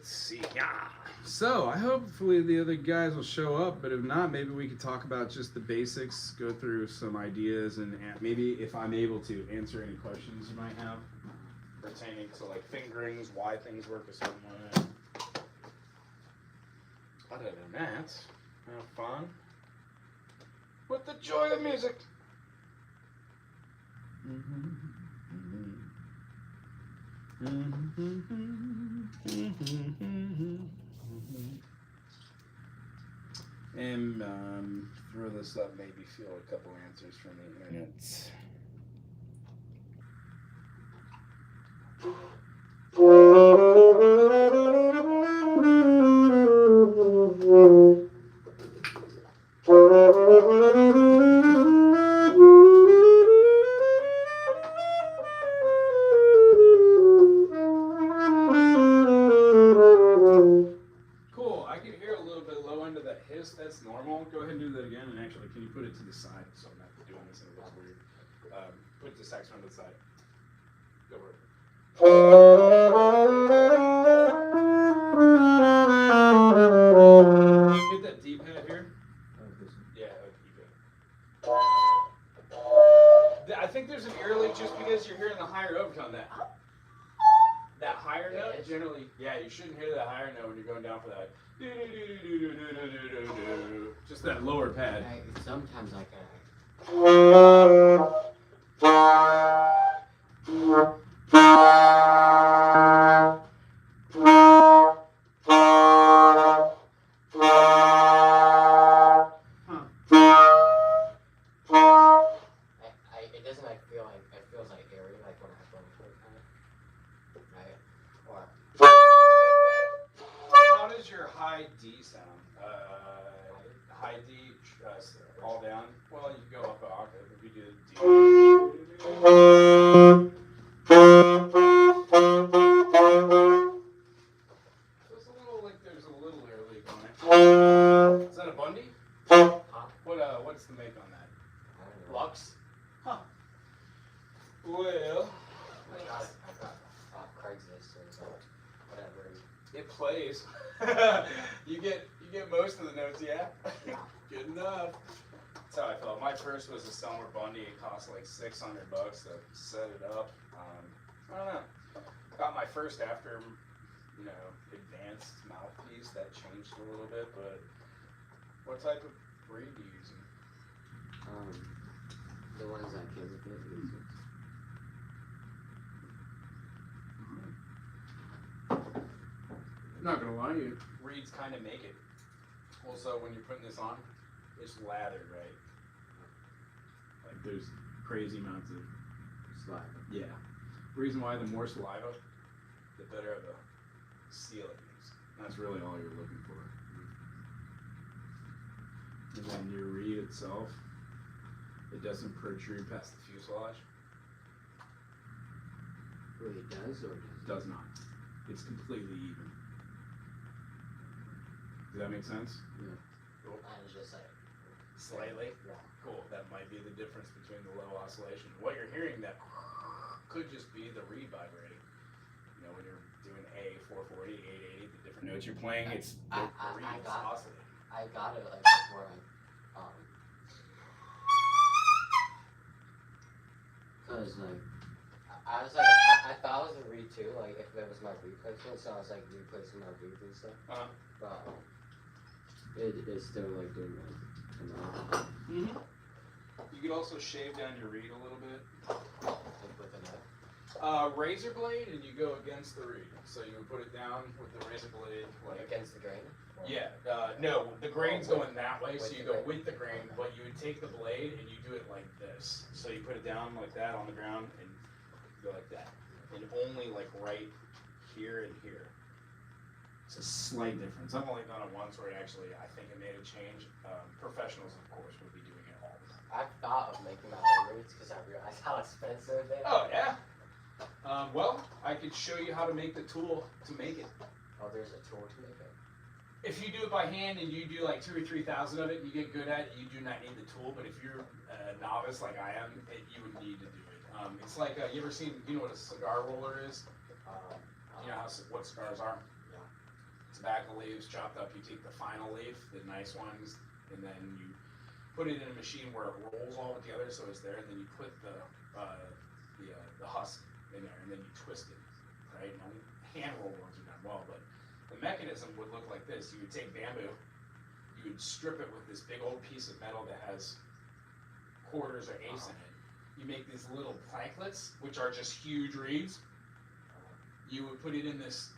let's see. Yeah. So I hopefully the other guys will show up, but if not, maybe we could talk about just the basics, go through some ideas, and maybe if I'm able to answer any questions you might have pertaining to like fingerings, why things work a certain way. Other than that, have fun with the joy of music. And throw this up, maybe feel a couple answers from the internet. Cool, I can hear a little bit low end of that hiss. That's normal. Go ahead and do that again. And actually, can you put it to the side so I'm not doing this and it looks weird? Put the saxophone to the side. Go for it. Hit that D pad here. Yeah, D pad. I think there's an ear leak just because you're hearing the higher overtone. That higher note, generally, yeah, you shouldn't hear that higher note when you're going down for that. Just that lower pad. Sometimes I can. It doesn't like feel like it feels like airy, like when I have one foot kind of. Right? Or how does your high D sound? High D, all down. Well, you go up an octave if you do the D. So it's a little like there's a little air leak on it. Is that a Bundy? What's the make on that? Lux? Huh. Well, I got Craigslist or whatever. It plays. you get most of the notes, yeah? Good enough. That's how I felt. My first was a Summer Bundy. It cost like $600 to set it up. I don't know. Got my first after, advanced mouthpiece. That changed a little bit, but what type of breed do you use? The ones that came with it. I'm not gonna lie to you, reeds kind of make it. Also, when you're putting this on, it's lathered, right? Like there's crazy amounts of Saliva. Yeah. Reason why the more saliva, the better of a seal it makes. That's really all you're looking for. And then your reed itself, it doesn't protrude past the fuselage. Really it does or does not. It's completely even. Does that make sense? Yeah. Cool. I was just like Slightly? Yeah. Cool. That might be the difference between the low oscillation. What you're hearing that could just be the reed vibrating. When you're doing A, 440, 880, the different notes you're playing, it's the reed is oscillating. I got it like before cause like I was like I thought it was a reed too, like if it was my replacement, so I was like replacing my reeds and stuff. But it's still like doing like You could also shave down your reed a little bit. like with a knife. Razor blade, and you go against the reed. So you would put it down with the razor blade, like Against the grain? Or yeah. No, the grain's going that way, so with you the go grain. with the grain, but you would take the blade and you do it like this. So you put it down like that on the ground and go like that, and only like right here and here. It's a slight difference. I've only done it once where it actually, I think it made a change. Professionals, of course, would be doing it all the time. I've thought of making my own reeds because I realized how expensive they are. Oh, yeah? Well, I could show you how to make the tool to make it. Oh, there's a tool to make it? If you do it by hand and you do like 2,000 or 3,000 of it, and you get good at it, you do not need the tool. But if you're a novice like I am, you would need to do it. It's like, you ever seen, you know what a cigar roller is? You know what cigars are? Yeah. tobacco leaves chopped up. You take the final leaf, the nice ones, and then you put it in a machine where it rolls all together, so it's there, and then you put the husk in there, and then you twist it, right? Now, hand roll ones are done well, but the mechanism would look like this. You would take bamboo, you would strip it with this big old piece of metal that has quarters or eighths in it. You make these little planklets, which are just huge reeds. You would put it in this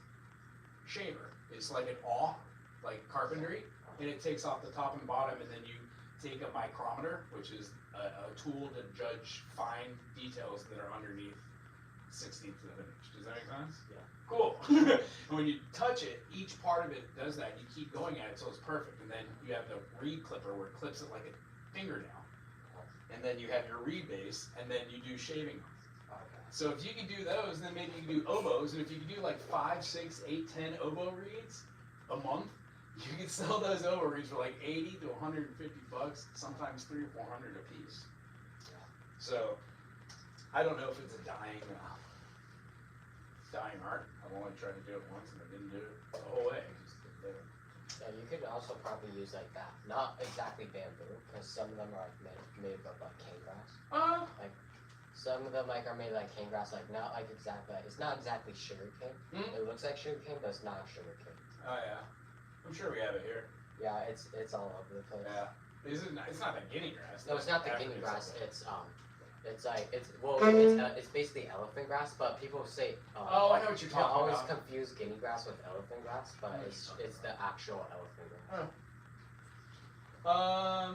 shaver. It's like an awl, like carpentry, and it takes off the top and bottom, and then you take a micrometer, which is a tool to judge fine details that are underneath 1/16 of an inch. Does that make sense? Yeah. Cool. And when you touch it, each part of it does that. You keep going at it till it's perfect, and then you have the reed clipper where it clips it like a fingernail. And then you have your reed base, and then you do shaving. Okay. So if you can do those, then maybe you can do oboes, and if you can do like 5, 6, 8, 10 oboe reeds a month, you can sell those oboe reeds for like 80 to 150 bucks, sometimes 300 or 400 a piece. Yeah. So I don't know if it's a dying art. I've only tried to do it once, and I didn't do it the whole way. Just didn't do it. Yeah, you could also probably use like that. Not exactly bamboo, because some of them are like made of like cane grass. Like some of them like are made like cane grass, like not like exactly. It's not exactly sugar cane. It looks like sugar cane, but it's not sugar cane. Oh yeah, I'm sure we have it here. Yeah, it's all over the place. Yeah, it's not the guinea grass. No, it's not the guinea grass. It's basically elephant grass, but people say. Oh, I know what you're talking about. Always confuse guinea grass with elephant grass, but it's the actual elephant grass.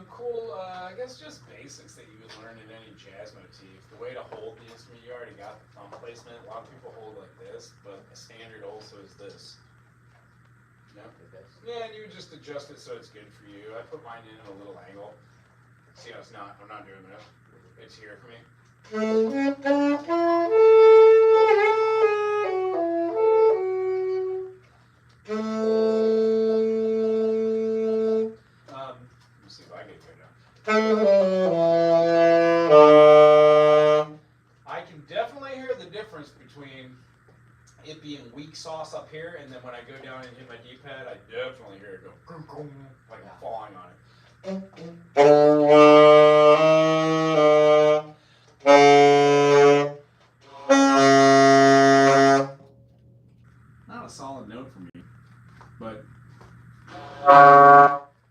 Cool. I guess just basics that you would learn in any jazz motif. The way to hold the instrument, you already got the thumb placement. A lot of people hold like this, but a standard also is this. No? Yeah, and you would just adjust it so it's good for you. I put mine in a little angle. See how I'm not doing this. It's here for me. Let me see if I get good now. I can definitely hear the difference between it being weak sauce up here, and then when I go down and hit my D-pad, I definitely hear it go like I'm falling on it. Not a solid note for me, but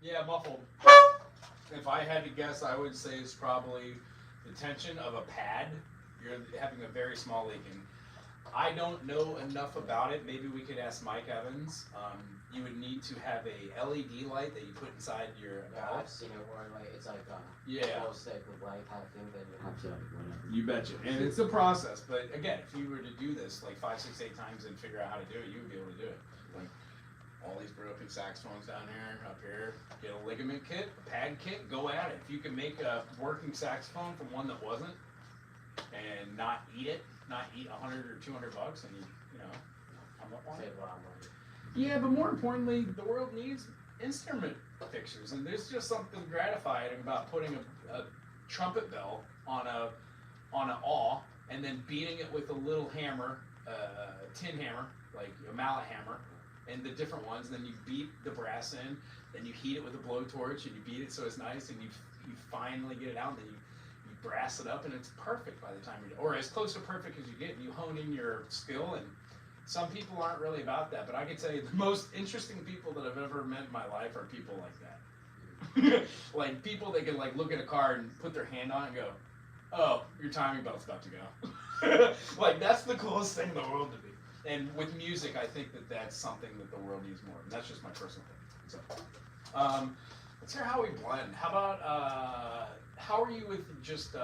yeah, muffled. If I had to guess, I would say it's probably the tension of a pad. You're having a very small leak, and I don't know enough about it. Maybe we could ask Mike Evans. You would need to have a LED light that you put inside your Yeah, I've seen it where like it's like yeah, stick with light kind of thing. Then you have to like whatever. You betcha. And it's a process. But again, if you were to do this like 5, 6, 8 times and figure out how to do it, you would be able to do it. Like all these broken saxophones down here, up here, get a ligament kit, a pad kit, go at it. If you can make a working saxophone from one that wasn't, and not eat 100 or 200 bucks, and you know, come up on it. Save a lot of money. Yeah, but more importantly, the world needs instrument pictures, and there's just something gratifying about putting a trumpet bell on a awl and then beating it with a little hammer, tin hammer, like a mallet hammer, and the different ones. Then you beat the brass in, then you heat it with a blowtorch, and you beat it so it's nice, and you finally get it out, and then you brass it up, and it's perfect by the time you're done, or as close to perfect as you get, and you hone in your skill. And some people aren't really about that, but I can tell you the most interesting people that I've ever met in my life are people like that. Like people that can like look at a card and put their hand on it and go, oh, your timing belt's about to go. Like that's the coolest thing in the world to be. And with music, I think that that's something that the world needs more. And that's just my personal thing. So, let's hear how we blend. How about how are you with just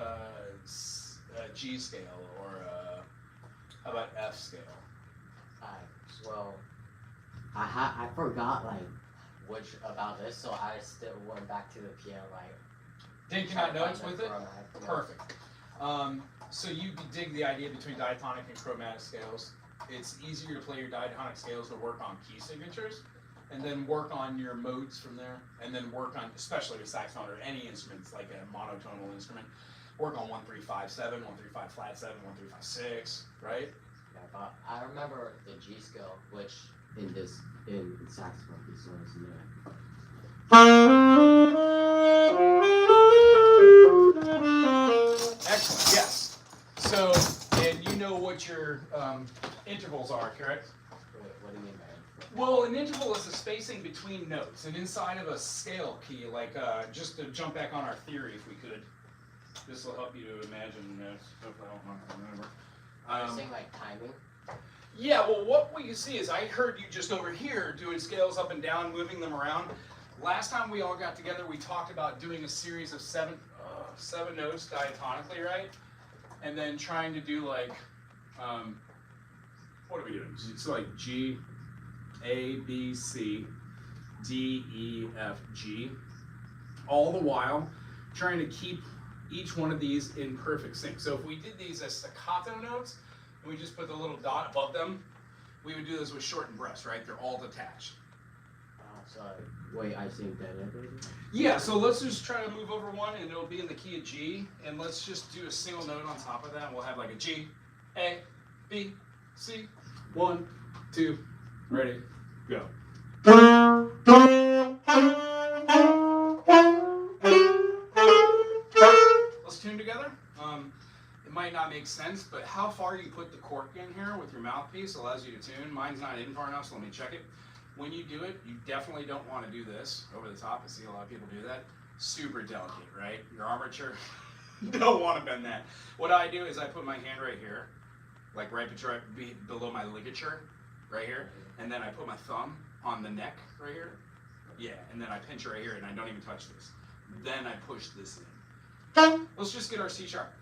G scale, or how about F scale? Well, I forgot like which about this, so I still went back to the piano like. Didn't you have notes with it? Perfect. So you dig the idea between diatonic and chromatic scales. It's easier to play your diatonic scales to work on key signatures, and then work on your modes from there, and then work on, especially with saxophone or any instruments like a monotonal instrument, work on 1, 3, 5, 7, 1, 3, 5 flat 7, 1, 3, 5 6, right? Yeah, but I remember the G scale, which in saxophone piece, so it's in there. Excellent, yes. So, and you know what your intervals are, correct? What do you mean by it? Well, an interval is the spacing between notes, and inside of a scale key, like just to jump back on our theory if we could. This will help you to imagine notes. Hopefully I don't remember. You're saying like timing? Yeah, well, what you see is I heard you just over here doing scales up and down, moving them around. Last time we all got together, we talked about doing a series of seven notes diatonically, right? And then trying to do like, what are we doing? So like G, A, B, C, D, E, F, G. All the while trying to keep each one of these in perfect sync. So if we did these as staccato notes, and we just put the little dot above them, we would do this with shortened breaths, right? They're all detached. Sorry. Wait, I think that. Yeah, so let's just try to move over one, and it'll be in the key of G, and let's just do a single note on top of that, and we'll have like a G, A, B, C. 1, 2, ready, go. Let's tune together. It might not make sense, but how far you put the cork in here with your mouthpiece allows you to tune. Mine's not in far enough, so let me check it. When you do it, you definitely don't want to do this over the top. I see a lot of people do that. Super delicate, right? Your armature, don't want to bend that. What I do is I put my hand right here, like right below my ligature, right here, and then I put my thumb on the neck right here. Yeah, and then I pinch right here, and I don't even touch this. Then I push this in. Let's just get our C sharp.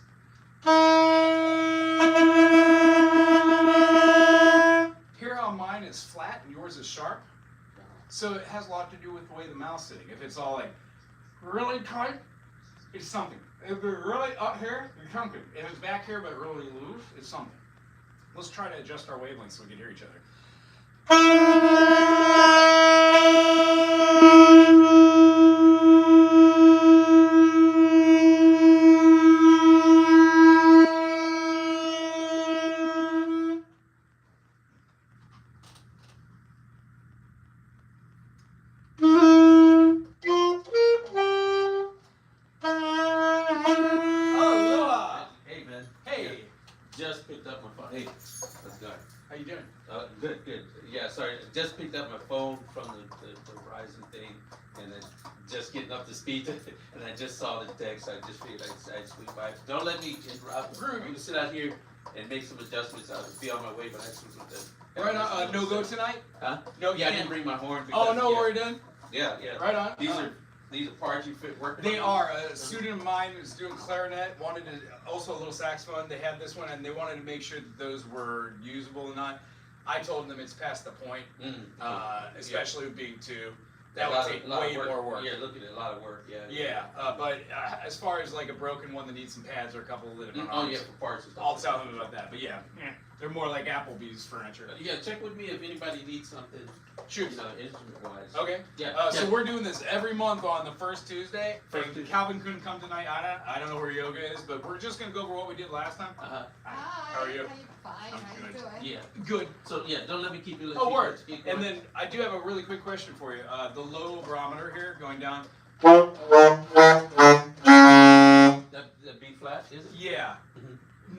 Hear how mine is flat and yours is sharp? So it has a lot to do with the way the mouth's sitting. If it's all like really tight, it's something. If it's really up here, it's something. If it's back here but really loose, it's something. Let's try to adjust our wavelengths so we can hear each other. Hey man. Hey. Just picked up my phone. Hey, let's go. How you doing? Good. Yeah, sorry. Just picked up my phone from the Verizon thing, and then just getting up to speed, and I just saw the text. I just figured I'd sweep by. Don't let me interrupt. I'm gonna sit out here and make some adjustments. I'll be on my way, but I just was with the. Right on. No go tonight? Huh? No. Yeah, I didn't bring my horn. Oh no, yeah, we're done. Yeah. Right on. These are parts you fit working. They are. A student of mine is doing clarinet, wanted to also a little saxophone. They had this one, and they wanted to make sure that those were usable or not. I told them it's past the point, especially with being two. That would take way more work. Yeah, look at it, a lot of work. Yeah. Yeah, but as far as like a broken one that needs some pads or a couple of different Oh arms, yeah, for parts and stuff. I'll tell them about that. But yeah, they're more like Applebee's furniture. Yeah, check with me if anybody needs something. Shoot. Instrument wise. Okay. Yeah. So we're doing this every month on the first Tuesday. First Tuesday. Calvin couldn't come tonight. I don't know where yoga is, but we're just gonna go over what we did last time. Uh-huh. How are you? Fine. I'm How you good. doing? Yeah. Good. So yeah, don't let me keep you. Oh, word. Keep And going. then I do have a really quick question for you. The low barometer here going down. The B flat is it? Yeah.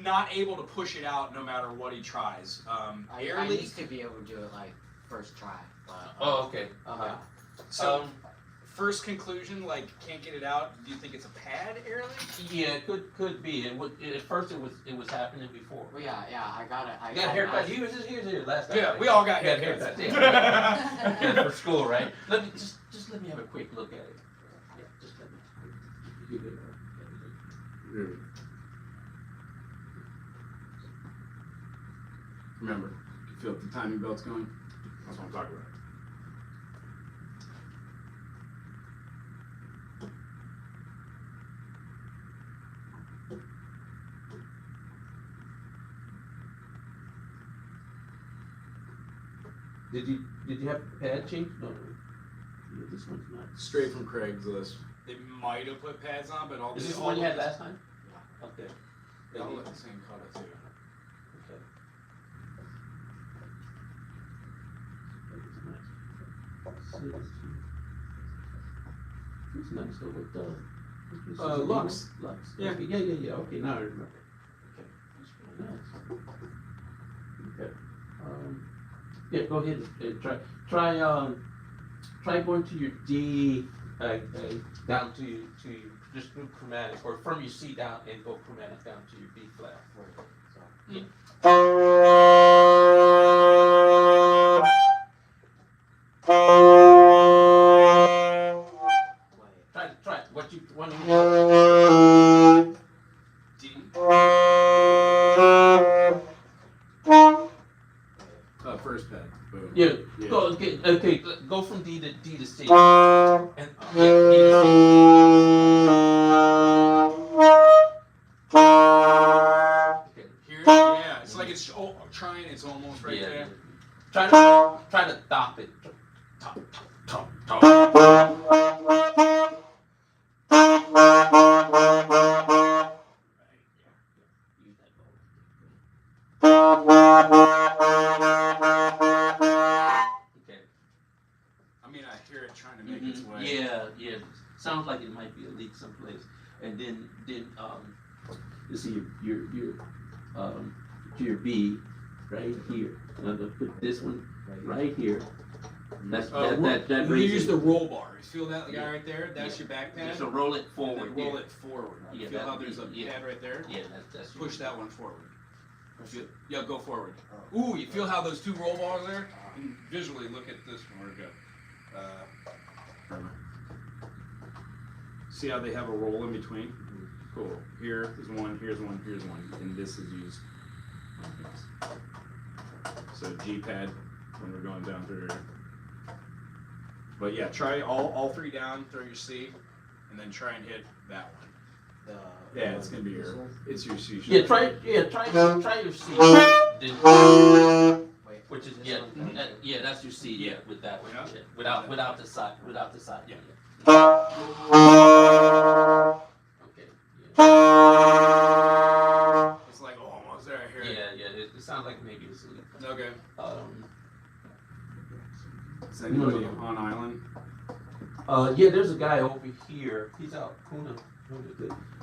Not able to push it out no matter what he tries. I used to be able to do it like first try. But, Oh, okay. So, first conclusion, like can't get it out. Do you think it's a pad air leak? Yeah, could be. At first it was happening before. well, yeah, I got it. You got a haircut. He was here last time. Yeah, right? we all got You haircuts. Yeah, for school, right? Let me just let me have a quick look at it. Yeah, just let me. Remember, you feel the timing belt's going? That's what I'm talking about. Did you have pad change? No. This one's not. Straight from Craigslist. They might have put pads on, but all Is this all one you of had this- last time? Okay. They all look the same color too. Okay. Who's next though with Lux. Lux. Yeah. Okay, yeah. Okay, now I remember. Okay, that's really nice. Okay. Yeah, go ahead and try going to your D, down to just do chromatic, or from your C down and go chromatic down to your B flat. Yeah. Try it. What you want to D. First pad. Boom. Yeah. Yeah. Go go from D to C. And D to C. Okay. Here, yeah, it's like it's trying. It's almost right there. Try to top it. Top. Okay. I mean, I hear it trying to make its way. Yeah. Sounds like it might be a leak someplace. And then you see your B right here. And I'm gonna put this one right here. That you use the roll bar. You feel that guy right there? That's your back pad. So roll it forward. And then roll it forward. You feel how there's a pad right there? Yeah, that's push that one forward. Yeah, go forward. Ooh, you feel how those two roll bars there? And visually look at this one. Where'd it go? See how they have a roll in between? Cool. Here is one, here's one, here's one. And this is used. So G pad when we're going down through here. But yeah, try all three down, throw your C, and then try and hit that one. Yeah, it's gonna be it's your C sharp. Try your C. Which is that's your C. Yeah, with that one. Yeah. Without the side. Yeah. Okay. It's like almost there. I hear it. Yeah. It sounds like maybe it's a leak. Okay. Is No. anybody on island? Yeah, there's a guy over here. He's out. Kuna.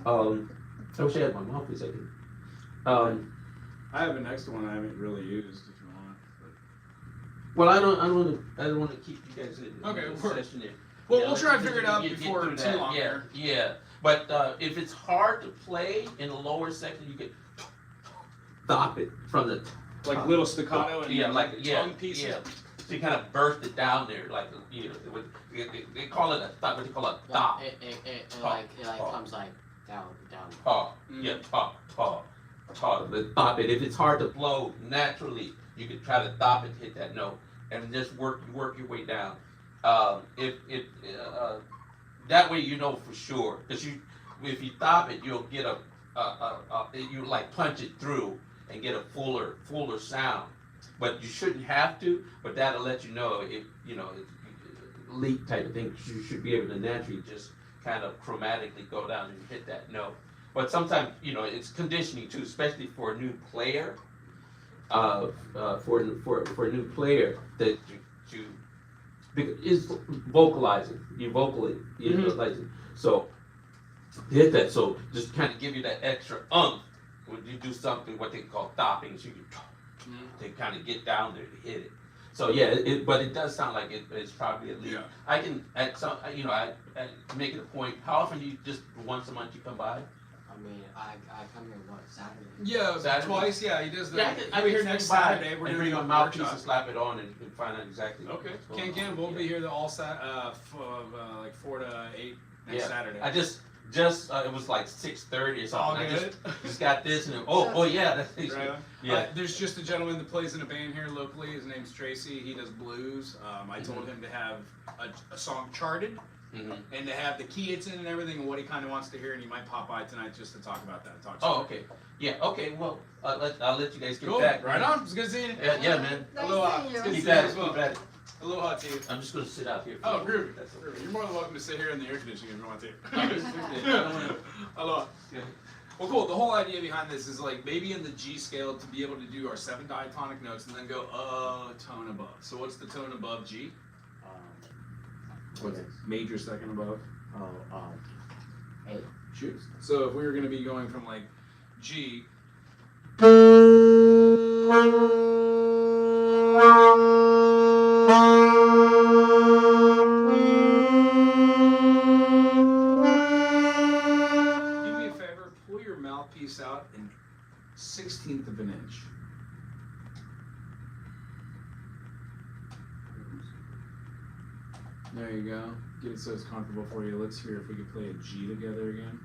I wish I had my mouthpiece. I could. I have an extra one I haven't really used. If you want. Well, I don't want to keep you guys in Okay, the work. session there. Well, Yeah, we'll try and let's figure it out get before through too that. long. Yeah, yeah. But if it's hard to play in the lower section, you can stop it from the Like little staccato and tongue pieces. Yeah. So you kind of burst it down there, like they call it a what they call a top. It comes like down. Top. Yeah, top. But top it. If it's hard to blow naturally, you can try to top it, hit that note, and just work your way down. That way you know for sure, because if you top it, you'll get you like punch it through and get a fuller sound. But you shouldn't have to. But that'll let you know if it's leak type of thing. You should be able to naturally just kind of chromatically go down and hit that note. But sometimes it's conditioning too, especially for a new player. For a new player that is vocalizing, vocalizing. So hit that. So just kind of give you that extra when you do something what they call topping. So you can to kind of get down there to hit it. So yeah, but it does sound like it's probably a leak. Yeah. I can I make it a point. How often do you just once a month you come by? I mean, I come here Saturday. Yeah, Saturday? twice. Yeah, he does that. Yeah, I'll be here next Saturday. We're and doing bring a my mouthpiece workshop. and slap it on and find out exactly. Okay, what's going on. We'll be here like 4 to 8 next Saturday. I just it was like 6:30 or something. All I good. just got this and yeah, that's Right on. yeah. There's just a gentleman that plays in a band here locally. His name's Tracy. He does blues. I told him to have a song charted and to have the key it's in and everything and what he kind of wants to hear. And he might pop by tonight just to talk about that. Okay. Yeah. Okay. Well, I'll let you guys get Cool. back. Right on. It's good seeing you. Yeah, man. Aloha. Nice seeing you. It's good Keep seeing you at as it. well. Keep at it. Aloha to you. I'm just gonna sit out here. Oh, groovy. That's okay. You're more than welcome to sit here in the air conditioning if you want to. Yeah. Aloha. Well, cool. The whole idea behind this is like maybe in the G scale to be able to do our 7 diatonic notes and then go a tone above. So what's the tone above G? What's it? Major second above. Oh, A. Shoots. So if we were gonna be going from like G. Do me a favor, pull your mouthpiece out an 1/16 of an inch. There you go. Get it so it's comfortable for you. Let's hear if we could play a G together again.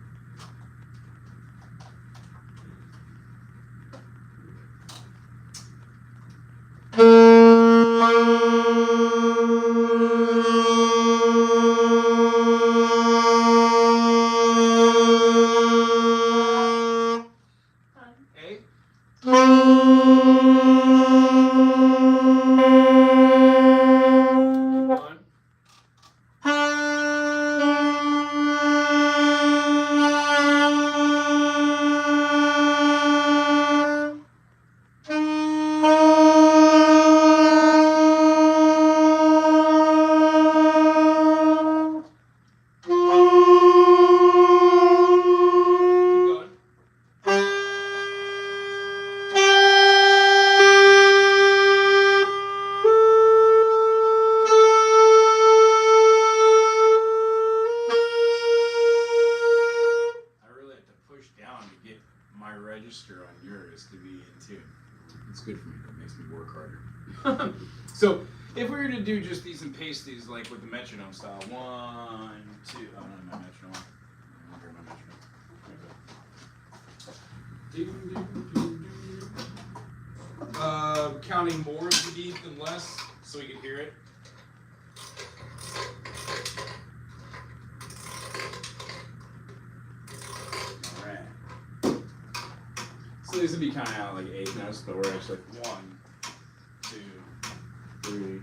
register on yours to be in tune. It's good for me, though. It makes me work harder. So, if we were to do just these and paste these, like with the metronome style, 1, 2, oh, no, my metronome. I wonder my metronome. Counting more of the beat than less, so we can hear it. So these would be kind of out like 8 notes, but we're actually like 1, 2, 3.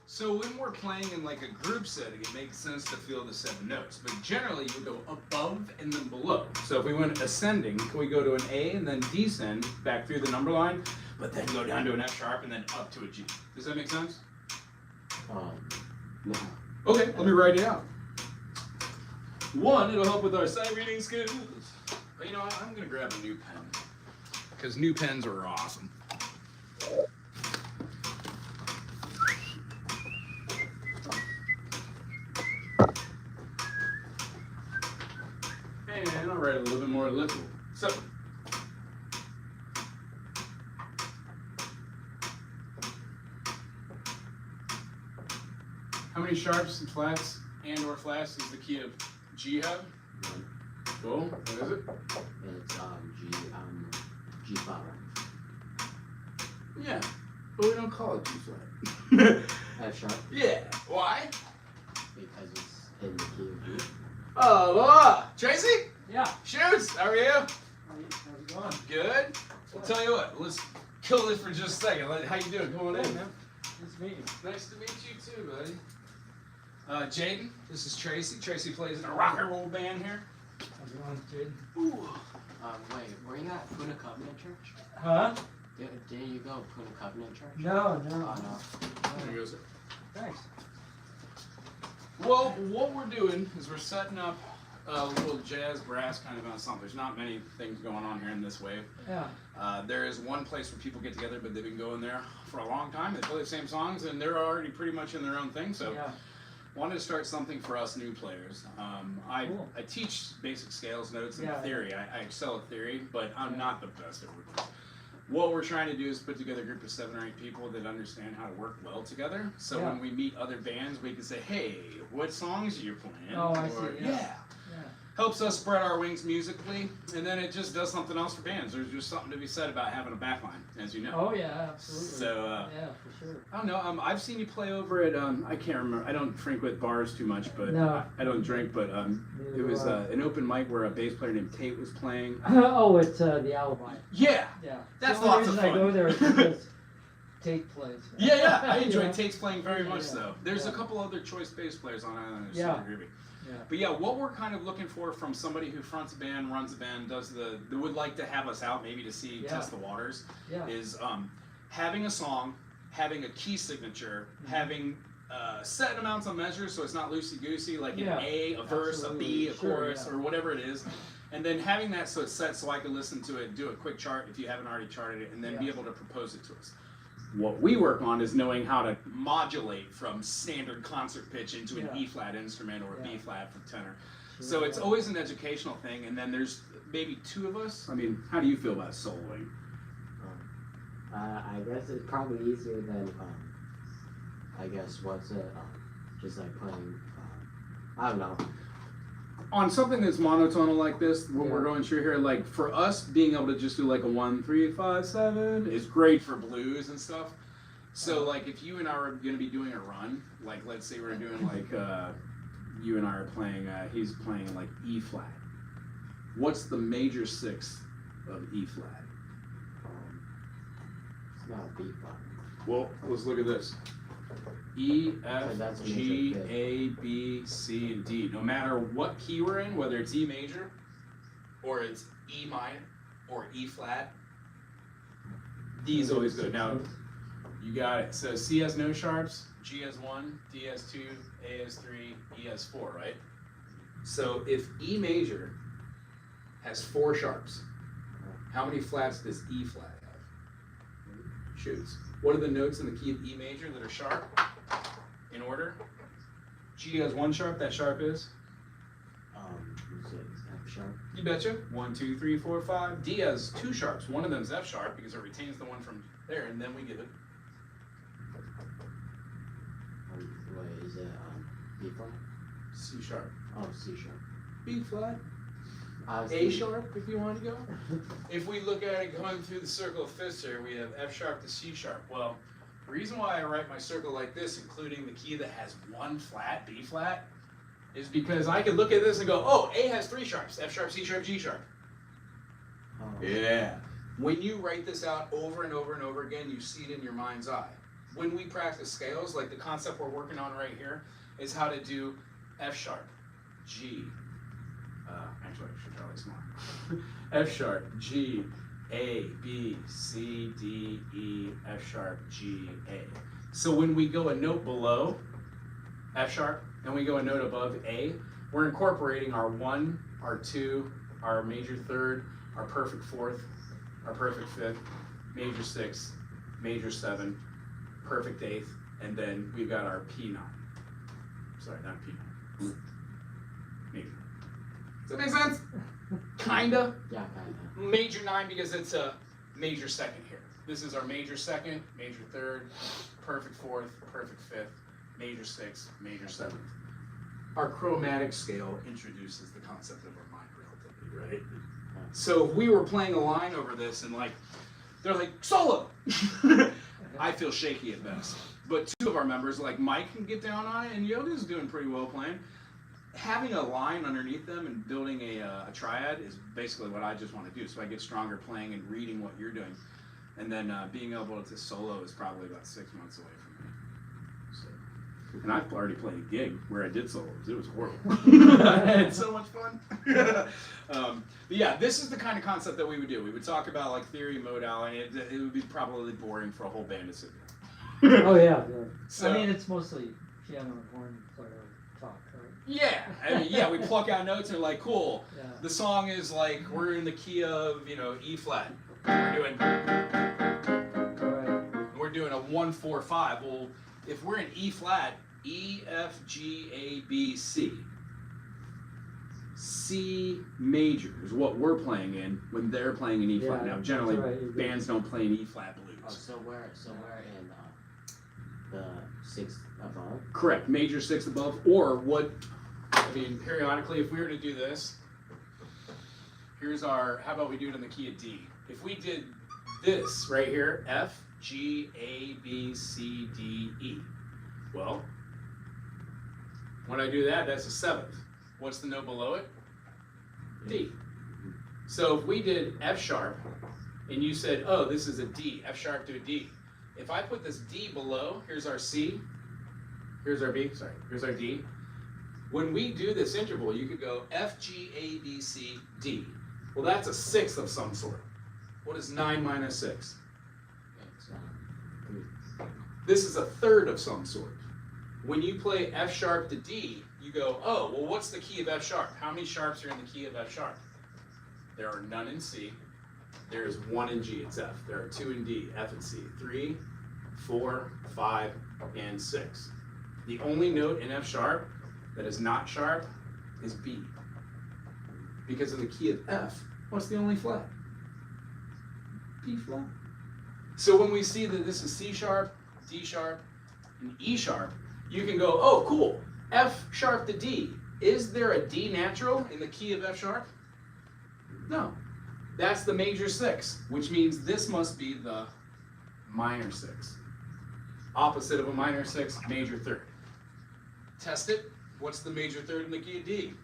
So when we're playing in like a group setting, it makes sense to feel the 7 notes, but generally you go above and then below. So if we went ascending, we go to an A and then descend back through the number line, but then go down to an F sharp and then up to a G. Does that make sense? No. Okay, let me write it out. 1, it'll help with our sight reading skills. But you know what, I'm gonna grab a new pen. Because new pens are awesome. And I'll write a little bit more legible. So, how many sharps and flats and or flats does the key of G have? 1. Cool. What is it? It's G flat. Yeah, but we don't call it G flat. F sharp. Yeah. Why? Because it's in the key of B. Oh, Laura. Tracy? Yeah. Shoots. How are you? How's it going? Good. I'll tell you what. Let's kill this for just a second. How you doing? Come on in, man. Nice to meet you. Nice to meet you too, buddy. Jaden, this is Tracy. Tracy plays in a rock and roll band here. How's it going, Jade? Ooh. Wait, were you at Puna Covenant Church? Huh? Didn't you go Puna Covenant Church? No. Oh, no. There goes it. Thanks. Well, what we're doing is we're setting up a little jazz brass kind of ensemble. There's not many things going on here in this wave. Yeah. There is one place where people get together, but they've been going there for a long time. They play the same songs, and they're already pretty much in their own thing. So, Yeah. wanted to start something for us new players. Cool. I teach basic scales, notes, and Yeah. theory. I excel at theory, but I'm Yeah. not the best at woodwinds. What we're trying to do is put together a group of 7 or 8 people that understand how to work well together. So Yeah. when we meet other bands, we can say, "Hey, what songs are you playing?" Oh, I Or, see, yeah. Helps us spread our wings musically, and then it just does something else for bands. There's just something to be said about having a backline, as you know. Oh yeah, absolutely. So, yeah, for sure. I don't know. I've seen you play over at I can't remember. I don't frequent bars too much, but No. I don't drink. But Neither it was do I. an open mic where a bass player named Tate was playing. Oh, it's the Alibi. Yeah, Yeah. That's the only lots of reason fun. I go there is because Tate plays. yeah. I enjoy Yeah. Tate's playing very much Yeah. so. There's a Yeah. couple other choice bass players on Island. Yeah. Super groovy. Yeah. But yeah, what we're kind of looking for from somebody who fronts a band, runs a band, would like to have us out maybe to see, Yeah. test the waters, Yeah. is having a song, having a key signature, Mhm. having set amounts of measures so it's not loosey-goosey, like Yeah, an A, a verse, a B, a absolutely. Sure, chorus, yeah. or whatever it is. And then having that so it's set so I can listen to it, do a quick chart if you haven't already charted it, and then be Yeah. able to propose it to us. What we work on is knowing how to modulate from standard concert pitch into an Yeah. E-flat instrument or a Yeah. B-flat for tenor. Sure, So it's yeah. always an educational thing, and then there's maybe two of us. I mean, how do you feel about soloing? I guess it's probably easier than I guess what's it just like playing I don't know. On something that's monotonal like this, when we're Yeah. going through here, like for us, being able to just do like a 1, 3, 5, 7 is great for blues and stuff. So like if you and I are going to be doing a run, like let's say we're doing like you and I are playing, he's playing like E flat. What's the major sixth of E flat? It's not a beat flat. Well, let's look at this. E, F, And that's a G, major fifth. A, B, C, and D. No matter what key we're in, whether it's E major, or it's E minor, or E flat, D is always good. Now, you got it. So C has no sharps, G has 1, D has 2, A has 3, E has 4, right? So if E major has 4 sharps, how many flats does E flat have? Shoots. What are the notes in the key of E major that are sharp? In order? G has 1 sharp, that sharp is? What's it? F sharp. You betcha. 1, 2, 3, 4, 5. D has 2 sharps. One of them is F sharp because it retains the one from there, and then we give it. Wait, is it B flat? C sharp. Oh, C sharp. B flat. I was A thinking- sharp, if you want to go. If we look at it going through the circle of fifths here, we have F sharp to C sharp. Well, the reason why I write my circle like this, including the key that has 1 flat, B flat, is because I can look at this and go, oh, A has 3 sharps, F sharp, C sharp, G sharp. Oh. Yeah. When you write this out over and over and over again, you see it in your mind's eye. When we practice scales, like the concept we're working on right here, is how to do F sharp, G. Actually, I should try this more. F sharp, G, A, B, C, D, E, F sharp, G, A. So when we go a note below F sharp and we go a note above A, we're incorporating our 1, our 2, our major third, our perfect fourth, our perfect fifth, major sixth, major 7, perfect 8th, and then we've got our P9. Sorry, not P9. Major. Does that make sense? Kinda. Yeah, kinda. Major 9 because it's a major 2nd here. This is our major 2nd, major 3rd, perfect 4th, perfect 5th, major 6th, major 7th. Our chromatic scale introduces the concept of our mind relativity, right? So if we were playing a line over this and like, they're like, solo! I feel shaky at best. But 2 of our members, like Mike, can get down on it, and Yoga's doing pretty well playing. Having a line underneath them and building a triad is basically what I just want to do. So I get stronger playing and reading what you're doing. And then being able to solo is probably about 6 months away from me. So, and I've already played a gig where I did solos. It was horrible. I had so much fun. But yeah, this is the kind of concept that we would do. We would talk about like theory, modality. It would be probably boring for a whole band to sit there. Oh, yeah. So, I mean, it's mostly piano and horn player talk, right? yeah, I mean, yeah, we pluck out notes and like, cool. Yeah. The song is like, we're in the key of, E flat. We're doing a 1, 4, 5. Well, if we're in E flat, E, F, G, A, B, C. C major is what we're playing in when they're playing in E flat. Yeah, Now, generally, that's right. bands don't play in E flat Oh, blues. so we're in the 6th above. Correct, major 6 above, or what, I mean, periodically, if we were to do this, here's our, how about we do it in the key of D? If we did this right here, F, G, A, B, C, D, E. Well, when I do that, that's a 7th. What's the note below it? D. So if we did F sharp, and you said, oh, this is a D, F sharp to a D. If I put this D below, here's our C, here's our B, sorry, here's our D. When we do this interval, you could go F, G, A, B, C, D. Well, that's a sixth of some sort. What is 9 minus 6? It's, This is a third of some sort. When you play F sharp to D, you go, oh, well, what's the key of F sharp? How many sharps are in the key of F sharp? There are none in C. There is 1 in G, it's F. There are 2 in D, F and C. 3, 4, 5, and 6. The only note in F sharp that is not sharp is B. Because in the key of F, what's the only flat? B flat. So when we see that this is C sharp, D sharp, and E sharp, you can go, oh, cool, F sharp to D. Is there a D natural in the key of F sharp? No. That's the major 6, which means this must be the minor 6. Opposite of a minor 6, major third. Test it. What's the major third in the key of D?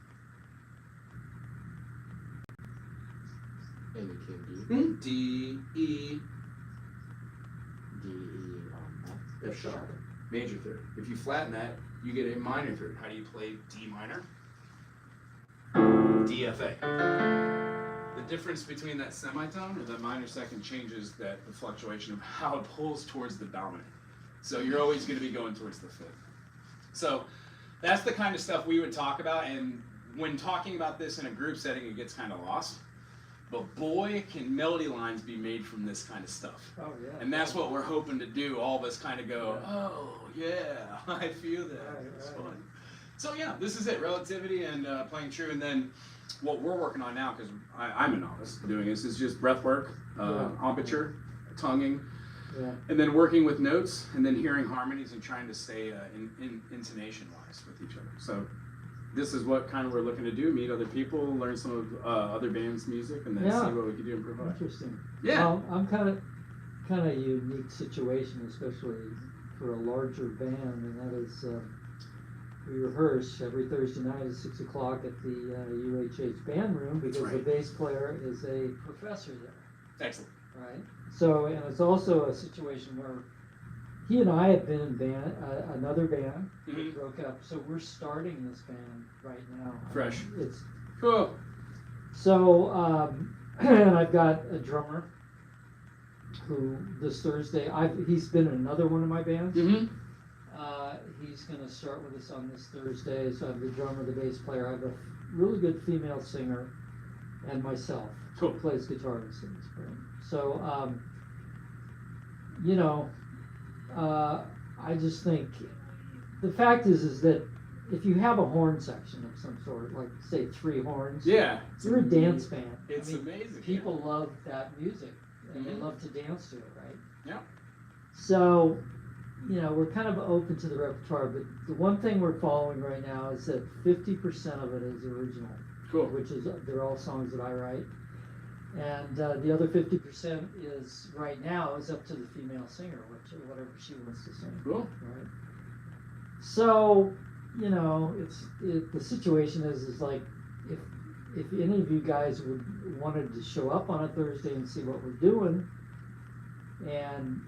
in the key of D. D, E, D, E, F sharp. Major third. If you flatten that, you get a minor third. How do you play D minor? D, F, A. The difference between that semitone or that minor second changes the fluctuation of how it pulls towards the dominant. So you're always going to be going towards the fifth. So that's the kind of stuff we would talk about, and when talking about this in a group setting, it gets kind of lost. But boy, can melody lines be made from this kind of stuff. Oh, yeah. And that's what we're hoping to do. All of us kind of go, oh, yeah, I feel that. Right, It's right. fun. So yeah, this is it, relativity and playing true. And then what we're working on now, because I'm a novice doing this, is just breath work, embouchure, tonguing, Yeah. and then working with notes, and then hearing harmonies and trying to stay intonation-wise with each other. So this is what kind of we're looking to do, meet other people, learn some of other bands' music, and then Yeah. see what we can do and provide. Interesting. Yeah. Well, I'm kind of a unique situation, especially for a larger band, and that is we rehearse every Thursday night at 6 o'clock at the UHH band room because the right. bass player is a professor there, Excellent. right? So, and it's also a situation where he and I have been in band, another band that Mhm. broke up, so we're starting this band right now. Fresh. I mean, it's Cool. so, and I've got a drummer who this Thursday, he's been in another one of my bands. Mm-hmm. He's going to start with us on this Thursday. So I have the drummer, the bass player. I have a really good female singer, and myself Cool. who plays guitar and sings. So, you know, I just think the fact is that if you have a horn section of some sort, like say 3 horns, Yeah. you're a dance band. It's I mean, amazing. people love that music and they Mhm. love to dance to it, right? Yeah. So, you know, we're kind of open to the repertoire, but the one thing we're following right now is that 50% of it is original, Cool. which is they're all songs that I write, and the other 50% is right now is up to the female singer, which or whatever she wants to sing, Cool. right? So, you know, the situation is like if any of you guys wanted to show up on a Thursday and see what we're doing, and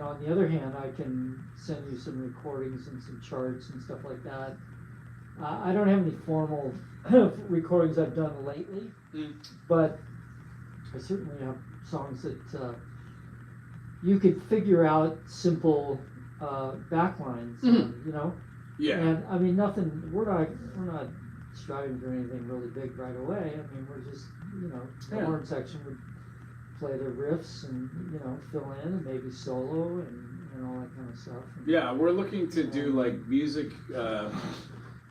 on the other hand, I can send you some recordings and some charts and stuff like that. I don't have any formal recordings I've done lately, but I certainly have songs that you could figure out simple backlines, you know. Yeah. And I mean, nothing. We're not striving for anything really big right away. I mean, we're just, you know, the Yeah. horn section would play the riffs and, you know, fill in and maybe solo and all that kind of stuff. Yeah, we're looking to do like music,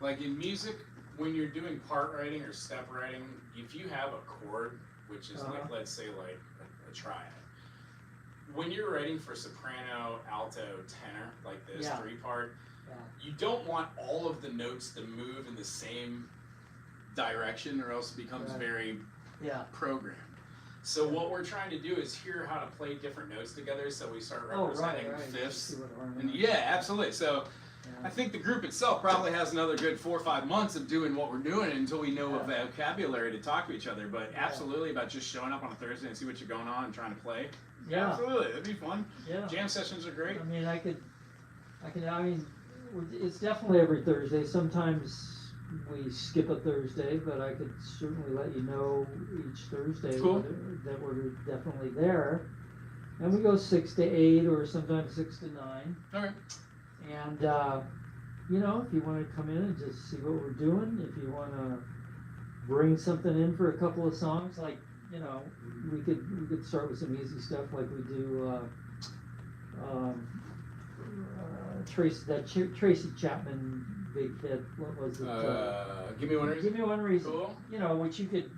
like in music, when you're doing part writing or step writing, if you have a chord, which is like, let's say like a triad, when you're writing for soprano, alto, tenor, like this Yeah. 3-part, Yeah. you don't want all of the notes to move in the same direction or else it becomes Right. very Yeah. programmed. So what we're trying to do is hear how to play different notes together, so we start representing Oh, right. fifths. See what harmony And is. yeah, absolutely. So Yeah. I think the group itself probably has another good 4 or 5 months of doing what we're doing until we know a vocabulary to talk to each other. But absolutely about just showing up on a Thursday and see what you're going on and trying to play. Yeah. Absolutely, that'd be fun. Yeah. Jam sessions are great. I mean, I mean, it's definitely every Thursday. Sometimes we skip a Thursday, but I could certainly let you know each Thursday Cool. that we're definitely there. And we go 6 to 8 or sometimes 6 to 9. All right. And, you know, if you want to come in and just see what we're doing, if you want to bring something in for a couple of songs, like, you know, we could start with some easy stuff like we do, Tracy Chapman big hit. What was it? Give me one reason. Give me one reason. Cool. You know, which you could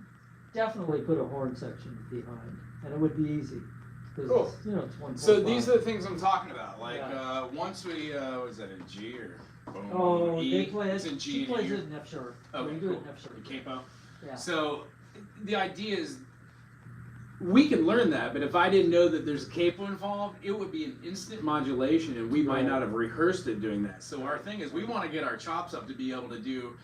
definitely put a horn section behind, and it would be easy. Cool. It's, you know, it's 1.5. So these are the things I'm talking about. Like Yeah. once we, was that in G or? Boom, Oh, E? they play it. It's in G She and plays E. it in F sharp. Okay, We do cool. it in F sharp. The capo. Yeah. So the idea is we can learn that, but if I didn't know that there's a capo involved, it would be an instant modulation, and we might Right. not have rehearsed it doing that. So our thing is we want to get our chops up to be able to do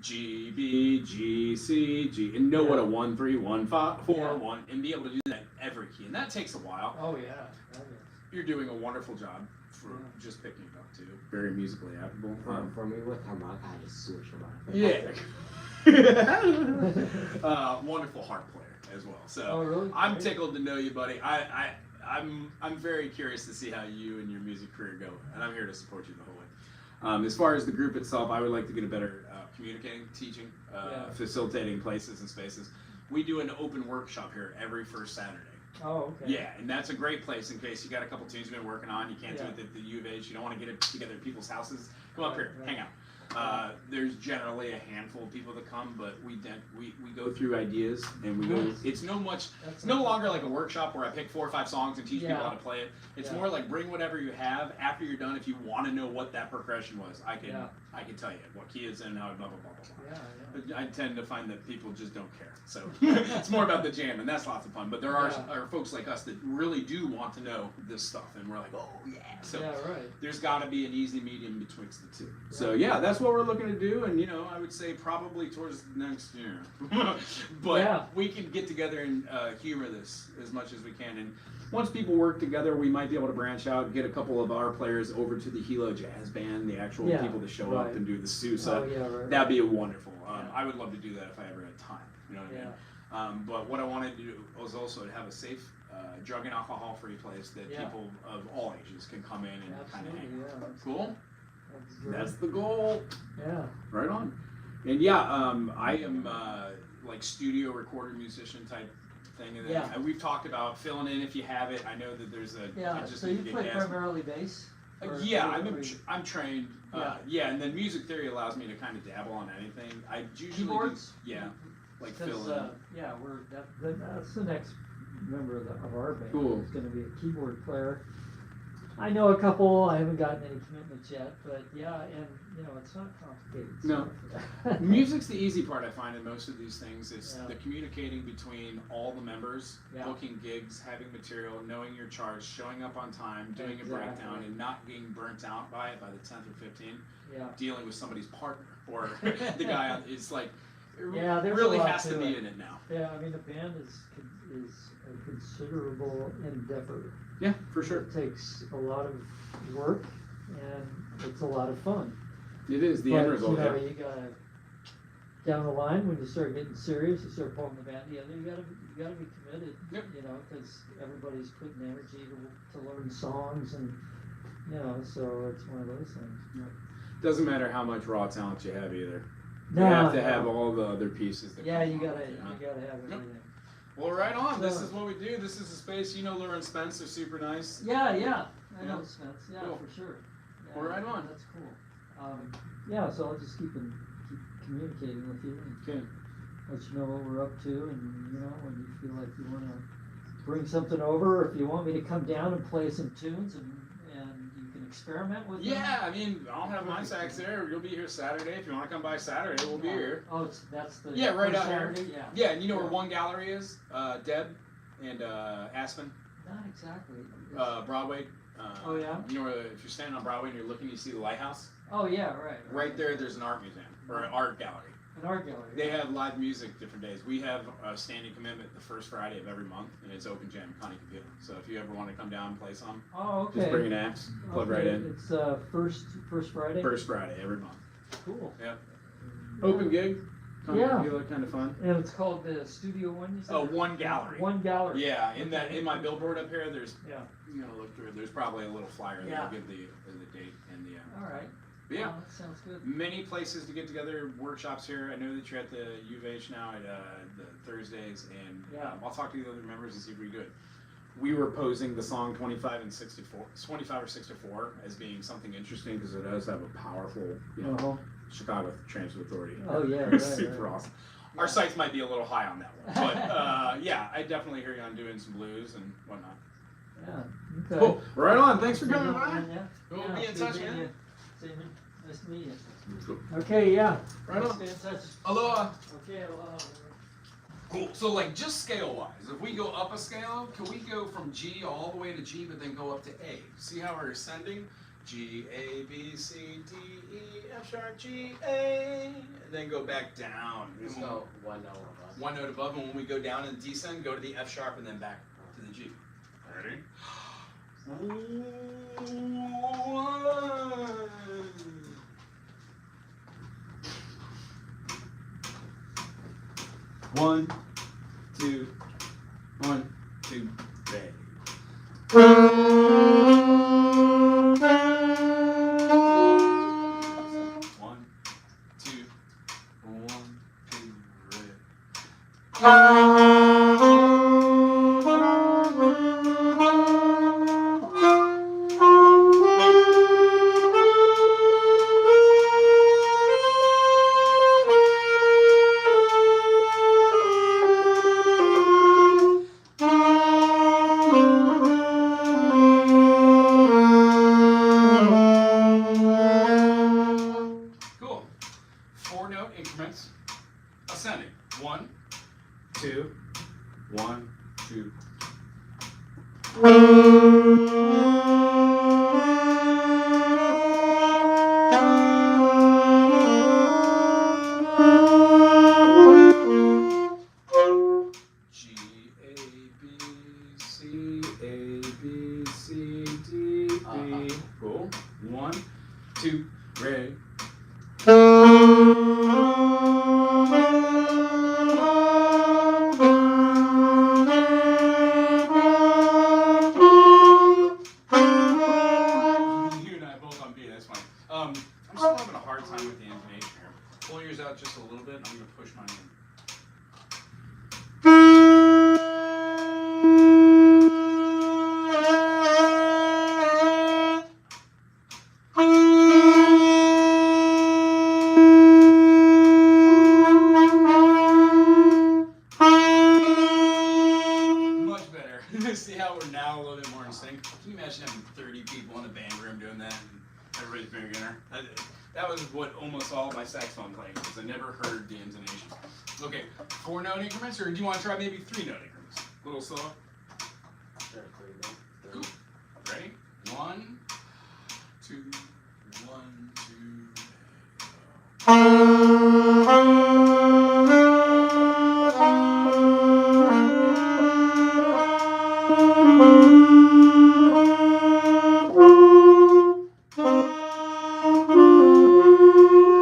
G, B, G, C, G, and know what a 1, 3, 1, 5, 4, Yeah. 1, and be able to do that in every key. And that takes a while. Oh yeah. That is. You're doing a wonderful job for Yeah. just picking it up too. Very musically affable. For me with harmonica, I just switch around. Yeah. Wonderful harp player as well. So Oh really? I'm Great. tickled to know you, buddy. I'm very curious to see how you and your music career go, and I'm here to support you the whole way. As far as the group itself, I would like to get a better communicating, teaching, facilitating places and spaces. We do an open workshop here every first Saturday. Oh okay. Yeah, and that's a great place in case you got a couple tunes you've been working on. You can't Yeah. do it at the U of H. You don't want to get it together at people's houses. Come up here, Right. hang out. There's generally a handful of people that come, but we go through ideas and we go. Nice. It's no That's no nice. longer like a workshop where I pick 4 or 5 songs and teach people Yeah. how to play it. It's Yeah. more like bring whatever you have. After you're done, if you want to know what that progression was, I can tell you what key it's in, how it blah blah blah blah blah. Yeah. But I tend to find that people just don't care. So it's more about the jam, and that's lots of fun. But there are folks like us that really do want to know this stuff, and we're like, oh yeah. So Yeah. Right. there's got to be an easy medium betwixt the two. So yeah, that's what we're looking to do, and I would say probably towards next year. But we can get together and humor this as much as we can. And once people work together, we might be able to branch out, get a couple of our players over to the HILO jazz band, the actual people to show up and do the Sousa. Oh yeah. Right. That'd be wonderful. I would love to do that if I ever had time. You know what Yeah. I mean? But what I wanted to do was also to have a safe, drug and alcohol-free place that people of all ages can come in and kind of hang Absolutely. out. Yeah. Cool. That's great. That's the goal. Yeah. Right on. And yeah, I am like studio recorder musician type thing. And Yeah. we've talked about filling in if you have it. I know that there's a. I Yeah. just So need you to play get gas. primarily bass? Or Yeah, what do we- I'm trained. Yeah, and then music theory allows me to kind of dabble on anything. I usually Keyboards? do. Yeah, like Because fill in. yeah, that's the next member of our band. Cool. Is going to be a keyboard player. I know a couple. I haven't gotten any commitments yet, but yeah, and it's not complicated. No. stuff. Music's the easy part I find in most of these things. It's Yeah. the communicating between all the members, Yeah. booking gigs, having material, knowing your charts, showing up on time, doing Exactly. a breakdown, and not being burnt out by it by the 10th or 15th. Yeah. Dealing with somebody's partner or the guy on, it's like, it Yeah, there's really a lot has to to be it. in it now. Yeah, I mean the band is a considerable endeavor. Yeah, for sure. It takes a lot of work and it's a lot of fun. It is the But, end result. Yeah. you gotta down the line when you start getting serious, you start pulling the band together. You gotta be committed. Yep. Because everybody's putting energy to learn songs and so it's one of those things. Doesn't matter how much raw talent you have either. No, you have to no. have all the other pieces. That Yeah, come you along gotta with it, you gotta have everything. Well, right on. This So- is what we do. This is a space. Laura and Spence are super nice. Yeah, I Yeah. know Spence. Yeah, Cool. for sure. Yeah, Well, right on. That's cool. So I'll just keep communicating with you and Okay. let you know what we're up to, and when you feel like you want to bring something over, or if you want me to come down and play some tunes and you can experiment with them. Yeah, I mean, I'll have my sax there. You'll be here Saturday. If you want to come by Saturday, we'll be here. Oh, that's the Yeah, right first out here. Saturday? Yeah. Yeah, and you know where One Gallery is? Deb and Aspen, Not exactly. Broadway. Oh, yeah? You know where if you're standing on Broadway and you're looking, you see the lighthouse. Oh yeah, right. Right there, there's an art museum or an art gallery. An art gallery. They have live music different days. We have a standing commitment the first Friday of every month, and it's open jam, Connie Computer. So if you ever want to come down and play some, Oh, okay. just bring an axe, plug right in. It's first Friday. First Friday every month. Cool. Yep. Open gig. Yeah. Kind of fun. And it's called the Studio One, you said? Oh, One Gallery. One Gallery. Yeah, in my billboard up here, there's Yeah. look through. There's probably a little flyer Yeah. that'll give the date and the. All right. But yeah, Oh, that sounds good. many places to get together. Workshops here. I know that you're at the U of H now at the Thursdays, and Yeah. I'll talk to the other members and see if we're good. We were posing the song 25 or 64 as being something interesting because it does have a powerful, Uh-huh. Chicago Transit Authority. Oh, yeah, right, Super right. awesome. Our sights might be a little high on that one, but yeah, I definitely hear you on doing some blues and whatnot. Yeah. Okay. Cool. Right on. Thanks for coming Yeah, by. yeah. We'll Yeah, be in good touch, meeting man. you. See you, man. Nice to meet you. Cool. Okay, yeah. Right on. Stay in touch. Aloha. Okay, aloha. Cool. So, like, just scale-wise, if we go up a scale, can we go from G all the way to G, but then go up to A? See how we're ascending? G, A, B, C, D, E, F sharp, G, A, and then go back down. Just go one note above. One note above, and when we go down and descend, go to the F sharp and then back to the G. Ready? One, two, 1, 2, 3. One, two, 1, 2, Cool. 4-note increments. Ascending. 1, 2, 1, 2. G, A, B, C, A, B, C, D, B. Cool. 1, 2, ready. You and I both on B, that's fine. I'm still having a hard time with the intonation here. Pull yours out just a little bit, and I'm going to push mine in. Much better. See how we're now a little bit more in sync? Can you imagine having 30 people in a band room doing that and everybody's beginner? That was what almost all of my saxophone playing was. I never heard the intonation. Okay, 4-note increments, or do you want to try maybe 3-note increments? A little slower? Sure, 3 note. Cool. Ready? 1, 2, 1, 2.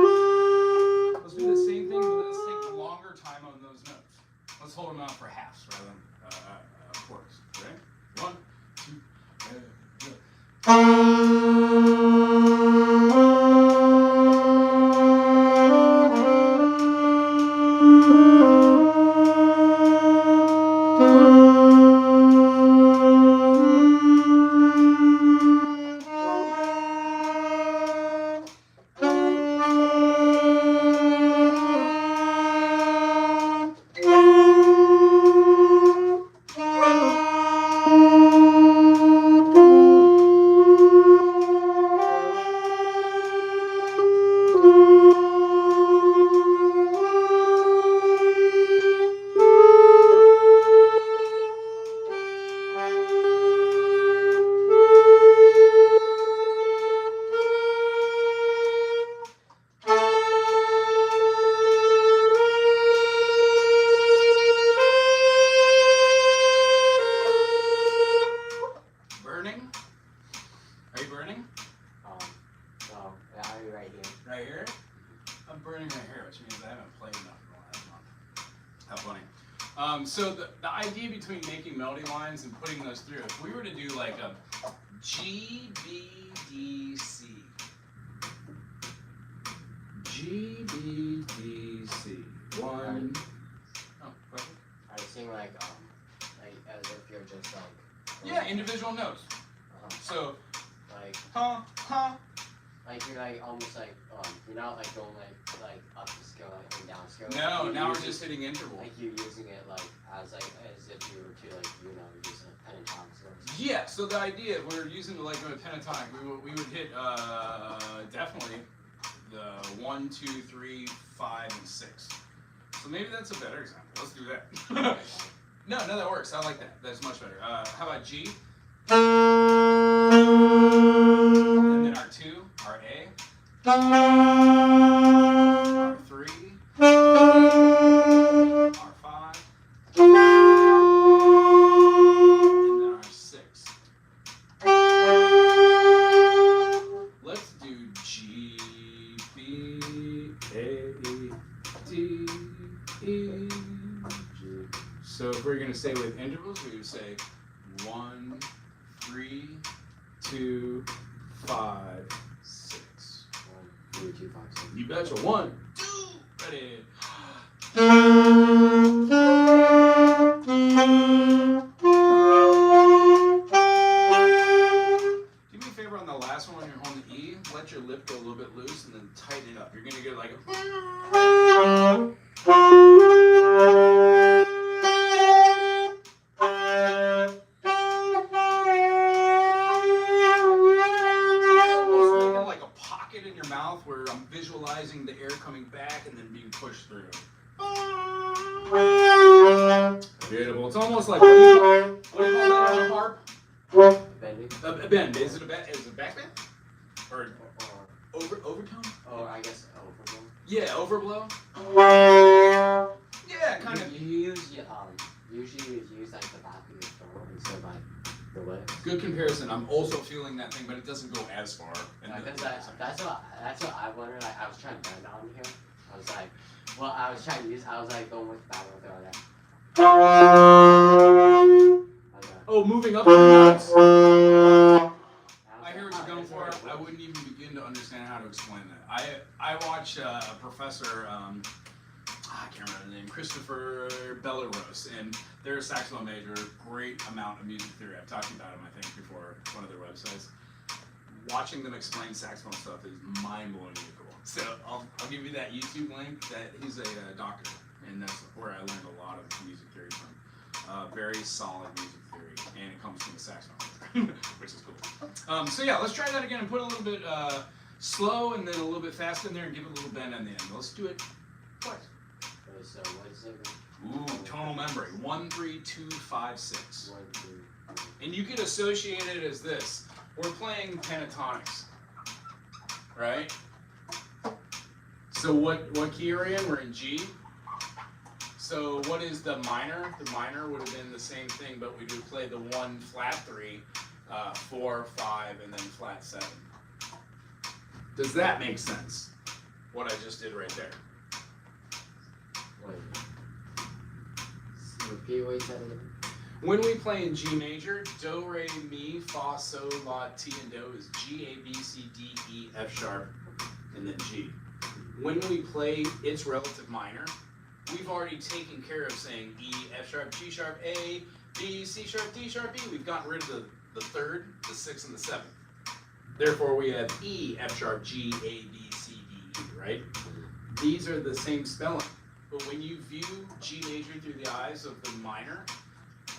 Let's do the same thing, but let's take a longer time on those notes. Let's hold them out for halves rather than quarters. Ready? 1, 2. So the idea between making melody lines and putting those through, if we were to do like a G, B, D, C. G, B, D, C. One. Oh, go ahead. I sing like as if you're just like. Yeah, individual notes. So, like like you're like almost like you're not like going like up the scale and down scale. No, now we're just hitting interval. Like you're using it like as if you were to like using a pentatonic scales. Yeah. So the idea, if we were using like a pentatonic, we would hit definitely the 1, 2, 3, 5, and 6. So maybe that's a better example. Let's do that. No, that works. I like that. That's much better. How about G? And then our 2, our A, our 3, our 5, and then our 6. Let's do G, B, A, D, E, G. So if we're going to say with intervals, we would say 1, 3, 2, 5, 6. 1, 3, 2, 5, 6. You betcha. 1, 2, ready. Do me a favor on the last one when you're holding the E, let your lip go a little bit loose and then tighten it up. You're going to get like a... where I'm visualizing the air coming back and then being pushed through. Beautiful. It's almost like, what do you call that on a harp? Bending? A bend. Is it a backbend? Or overtone? Oh, I guess overblow. Yeah, overblow. Yeah, kind of. Usually you use like the back of your throat instead of like the lips. Good comparison. I'm also feeling that thing, but it doesn't go as far. And that's what I wondered. Like I was trying to bend on here. I was like, well, I was like going with the back of the throat. Oh, moving up the notes. I hear what you're going for. I wouldn't even begin to understand how to explain that. I watch a professor. I can't remember the name, Christopher Belleros, and they're a saxophone major, great amount of music theory. I've talked about him, I think, before, one of their websites. Watching them explain saxophone stuff is mind-blowingly cool. So I'll give you that YouTube link. That he's a doctor, and that's where I learned a lot of music theory from. Very solid music theory, and it comes from the saxophone, which is cool. So yeah, let's try that again and put a little bit slow and then a little bit fast in there and give it a little bend on the end. Let's do it twice. So what is it? Ooh, tonal memory. 1, 3, 2, 5, 6. 1, 2, 3. And you can associate it as this. We're playing pentatonics, right? So what key are we in? We're in G. So what is the minor? The minor would have been the same thing, but we would play the 1 flat 3, 4, 5, and then flat 7. Does that make sense? What I just did right there. Wait. Repeat what you said again. When we play in G major, do, re, mi, fa, sol, la, ti, and do is G, A, B, C, D, E, F sharp, and then G. When we play its relative minor, we've already taken care of saying E, F sharp, G sharp, A, B, C sharp, D sharp, B. We've gotten rid of the 3rd, the 6th, and the 7th. Therefore, we have E, F sharp, G, A, B, C, D, E, right? These are the same spelling. But when you view G major through the eyes of the minor,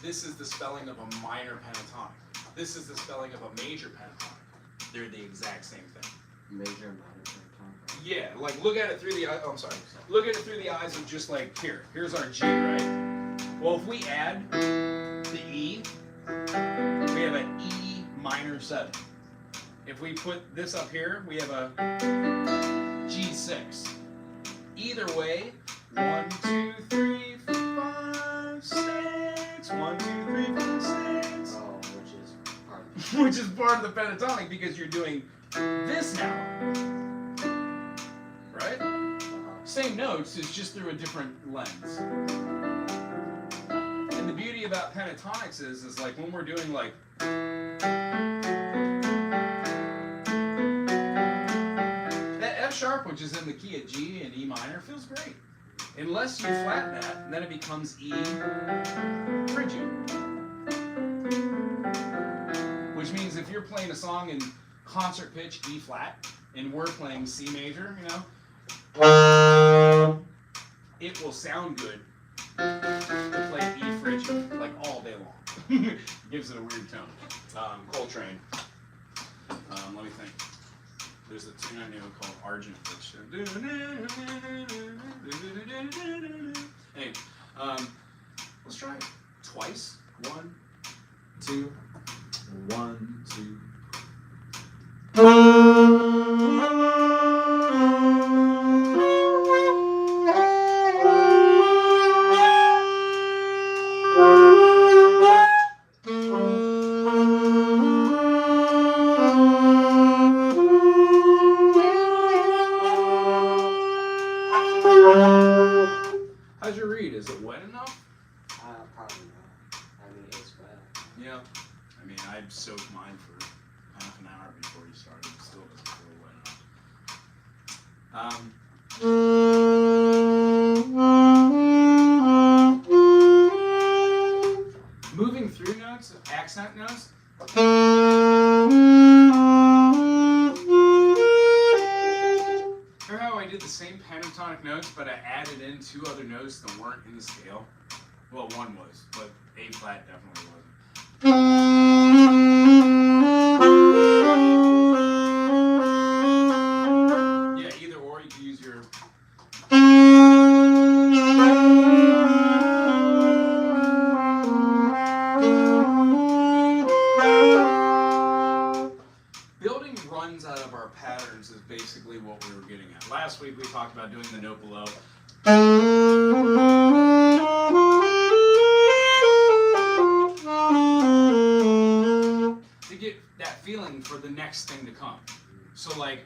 this is the spelling of a minor pentatonic. This is the spelling of a major pentatonic. They're the exact same thing. Major and minor pentatonic. Yeah, like look at it through the eye. Oh, I'm sorry. Look at it through the eyes of just like here's our G, right? Well, if we add the E, we have an E minor 7. If we put this up here, we have a G6. Either way, 1, 2, 3, 5, 6. 1, 2, 3, 4, 6. Oh, which is part of the pentatonic because you're doing this now, right? Same notes, it's just through a different lens. about pentatonics is like when we're doing like that F sharp, which is in the key of G and E minor, feels great. Unless you flatten that, then it becomes E frigid. Which means if you're playing a song in concert pitch E flat, and we're playing C major, you know, it will sound good to play E frigid like all day long. Gives it a weird tone. Coltrane. Let me think. There's a tune I knew called Argent, which. Anyway, let's try it twice. 1, 2, 1, 2. How's your reed? Is it wet enough? Probably not. I mean, it's wet. Yeah. I mean, I soaked mine for half an hour before you started. It still doesn't feel wet enough. Moving through notes, accent notes. Remember how I did the same pentatonic notes, but I added in 2 other notes that weren't in the scale? Well, one was, but A flat definitely wasn't. Yeah, either or, you can use your. Building runs out of our patterns is basically what we were getting at. Last week we talked about doing the note below. To get that feeling for the next thing to come. So like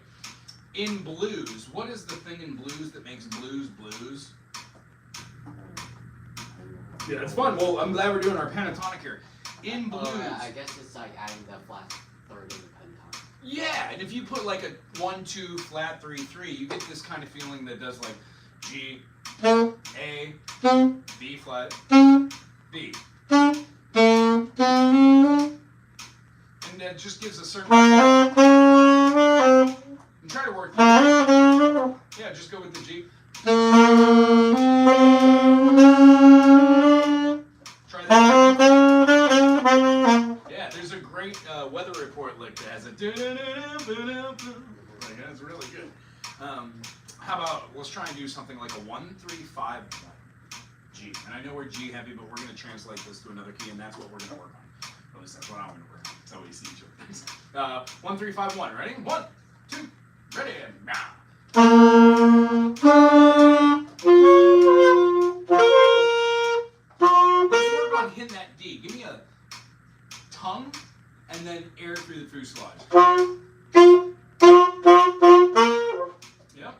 in blues, what is the thing in blues that makes blues blues? Yeah, it's fun. Well, I'm glad we're doing our pentatonic here. In blues. I guess it's like adding the flat third in the pentatonic. Yeah, and if you put like a 1, 2, flat, 3, 3, you get this kind of feeling that does like G, A, B flat, B. And that just gives a certain. And try to work. Yeah, just go with the G. Try that. Yeah, there's a great weather report lick that has a. Like, that's really good. How about let's try and do something like a 1, 3, 5, 1 G. And I know we're G heavy, but we're going to translate this to another key, and that's what we're going to work on. At least that's what I'm going to work on. That's how we see each other. 1, 3, 5, 1. Ready? 1, 2, ready, and now. Let's work on hitting that D. Give me a tongue, and then air through the fuselage. Yep.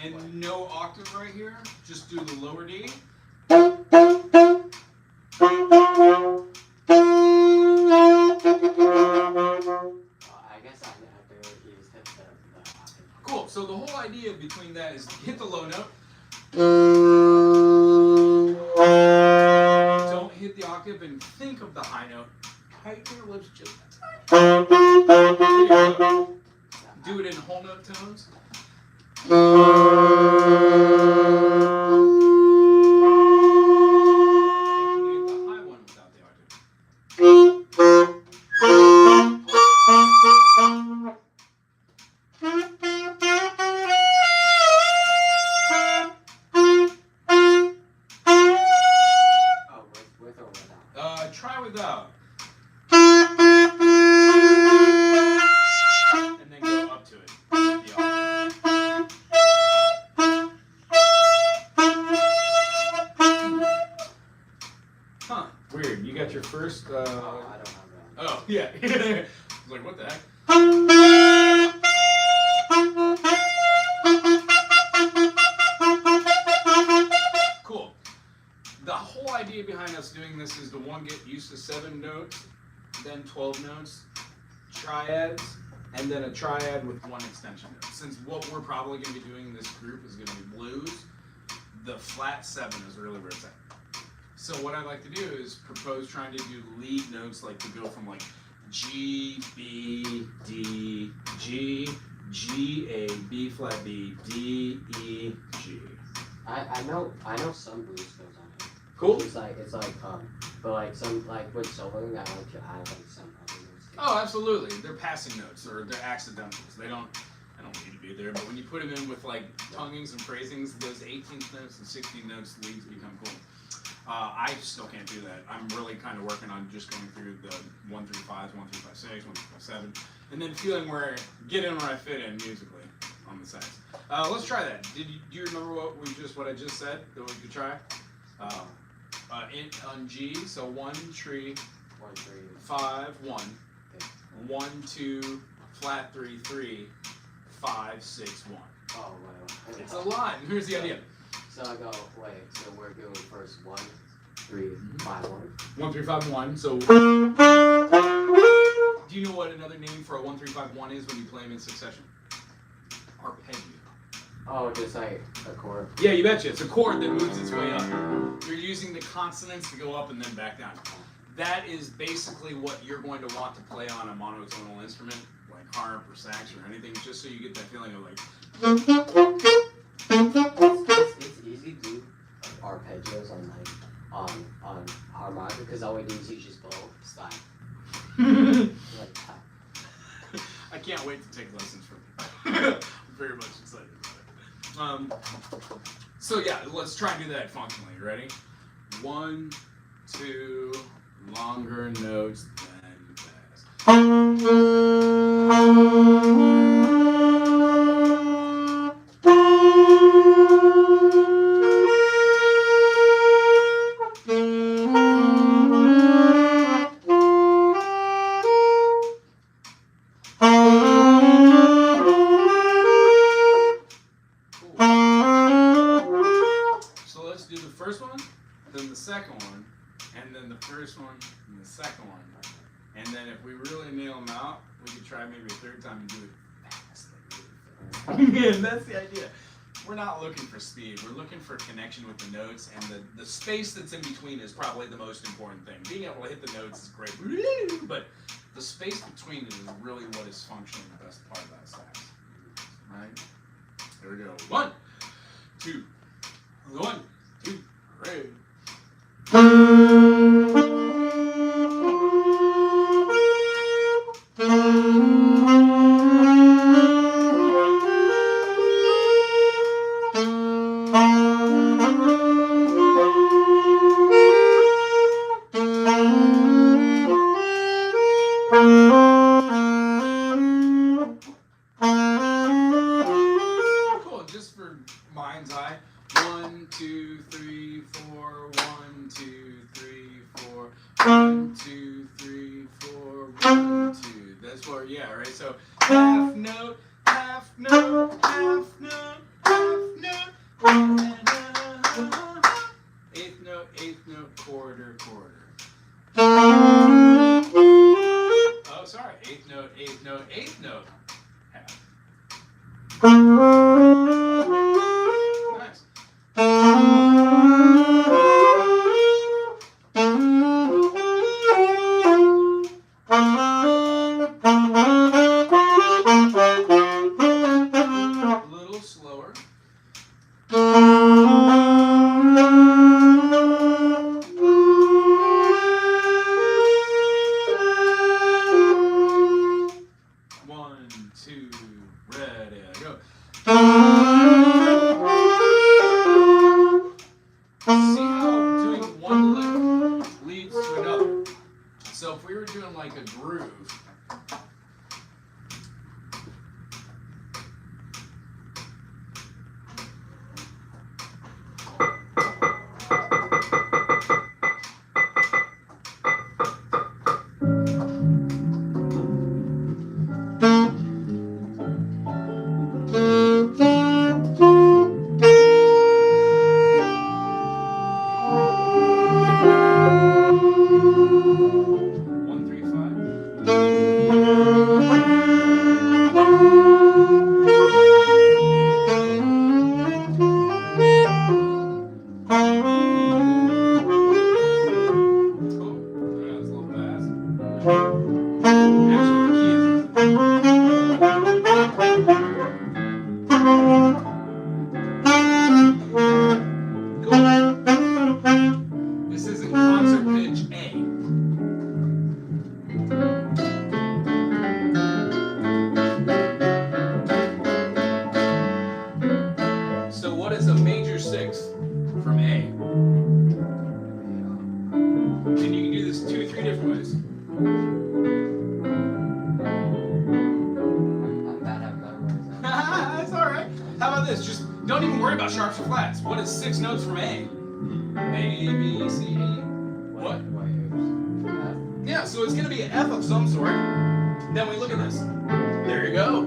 And no octave right here. Just do the lower D. I guess I have to use the octave. Cool. So the whole idea between that is hit the low note. Don't hit the octave and think of the high note. Tighten your lips just a tiny. Do it in whole note tones. Try without. And then go up to it. The octave. Huh. Weird. You got your first. I don't have that. Oh, yeah. I was like, what the heck? Cool. The whole idea behind us doing this is to one, get used to 7 notes, then 12 notes, triads, and then a triad with 1 extension note. Since what we're probably going to be doing in this group is going to be blues, the flat 7 is really where it's at. So what I'd like to do is propose trying to do lead notes, like to go from like G, B, D, G, G, A, B flat B, D, E, G. I know some blues goes on it. Cool. It's like but like some like with soloing, I like to add like some other notes. Oh, absolutely. They're passing notes or they're accidentals. They don't need to be there. But when you put them in with like tonguings and phrasings, those 18th notes and 16th notes leads become cool. I still can't do that. I'm really kind of working on just going through the 1 through 5s, 1 through 5, 6, 1 through 5, 7, and then feeling where I fit in musically on the sax. Let's try that. Do you remember what I just said that we could try? On G, so 1 3 5 1, 1 2 flat 3 3 5 6 1. Oh wow. It's a lot. Here's the idea. So I go so we're doing first 1 3 5 1. 1 3 5 1. So do you know what another name for a 1 3 5 1 is when you play them in succession? Arpeggio. Oh, just like a chord. Yeah, you betcha. It's a chord that moves its way up. You're using the consonants to go up and then back down. That is basically what you're going to want to play on a monotonal instrument, like harp or sax or anything, just so you get that feeling of like. It's easy to do arpeggios on harmonica because all we do is you just blow style. Like that. I can't wait to take lessons from you. I'm very much excited about it. So yeah, let's try and do that functionally. Ready? 1, 2, longer notes, then bass. So let's do the first one, then the second one, and then the first one, and the second one. And then if we really nail them out, we could try maybe a third time and do it fast. Yeah, that's the idea. We're not looking for speed. We're looking for connection with the notes, and the space that's in between is probably the most important thing. Being able to hit the notes is great, but the space between is really what is functionally the best part of that sax. Right? Here we go. 1, 2, 1, 2, 3. Cool, just for mind's eye. 1, 2, 3, 4, 1, 2, 3, 4, 1, 2, 3, 4, 1, 2. That's where, yeah, right? So half note, half note, half note, half note, eighth note, quarter, quarter. Oh, sorry, eighth note, eighth note, half. Nice. A little slower. One, two, ready, go. See how doing one lick leads to another. So if we were doing like a groove, major sixth from A. And you can do this 2 or 3 different ways. I'm bad at memorizing. That's alright. How about this? Just don't even worry about sharps or flats. What is 6 notes from A? A, B, C, E. What? Yeah, so it's gonna be an F of some sort. Then we look at this. There you go.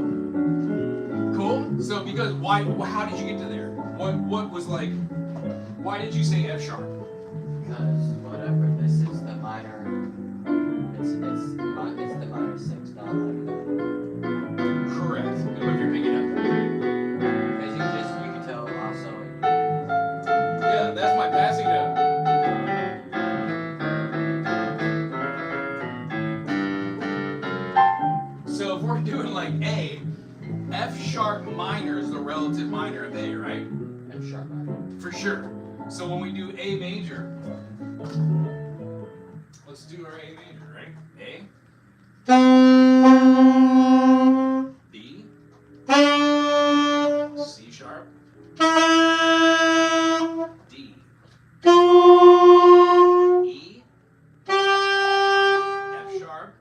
Cool. So because why? How did you get to there? What was like? Why did you say F sharp? Because whatever, this is the minor. It's the minor 6, not like the. Correct. And what if you're picking up? Because you can tell also. Yeah, that's my passing note. So if we're doing like A, F sharp minor is the relative minor of A, right? F sharp minor. For sure. So when we do A major, let's do our A major, right? A, B, C sharp, D, E, F sharp,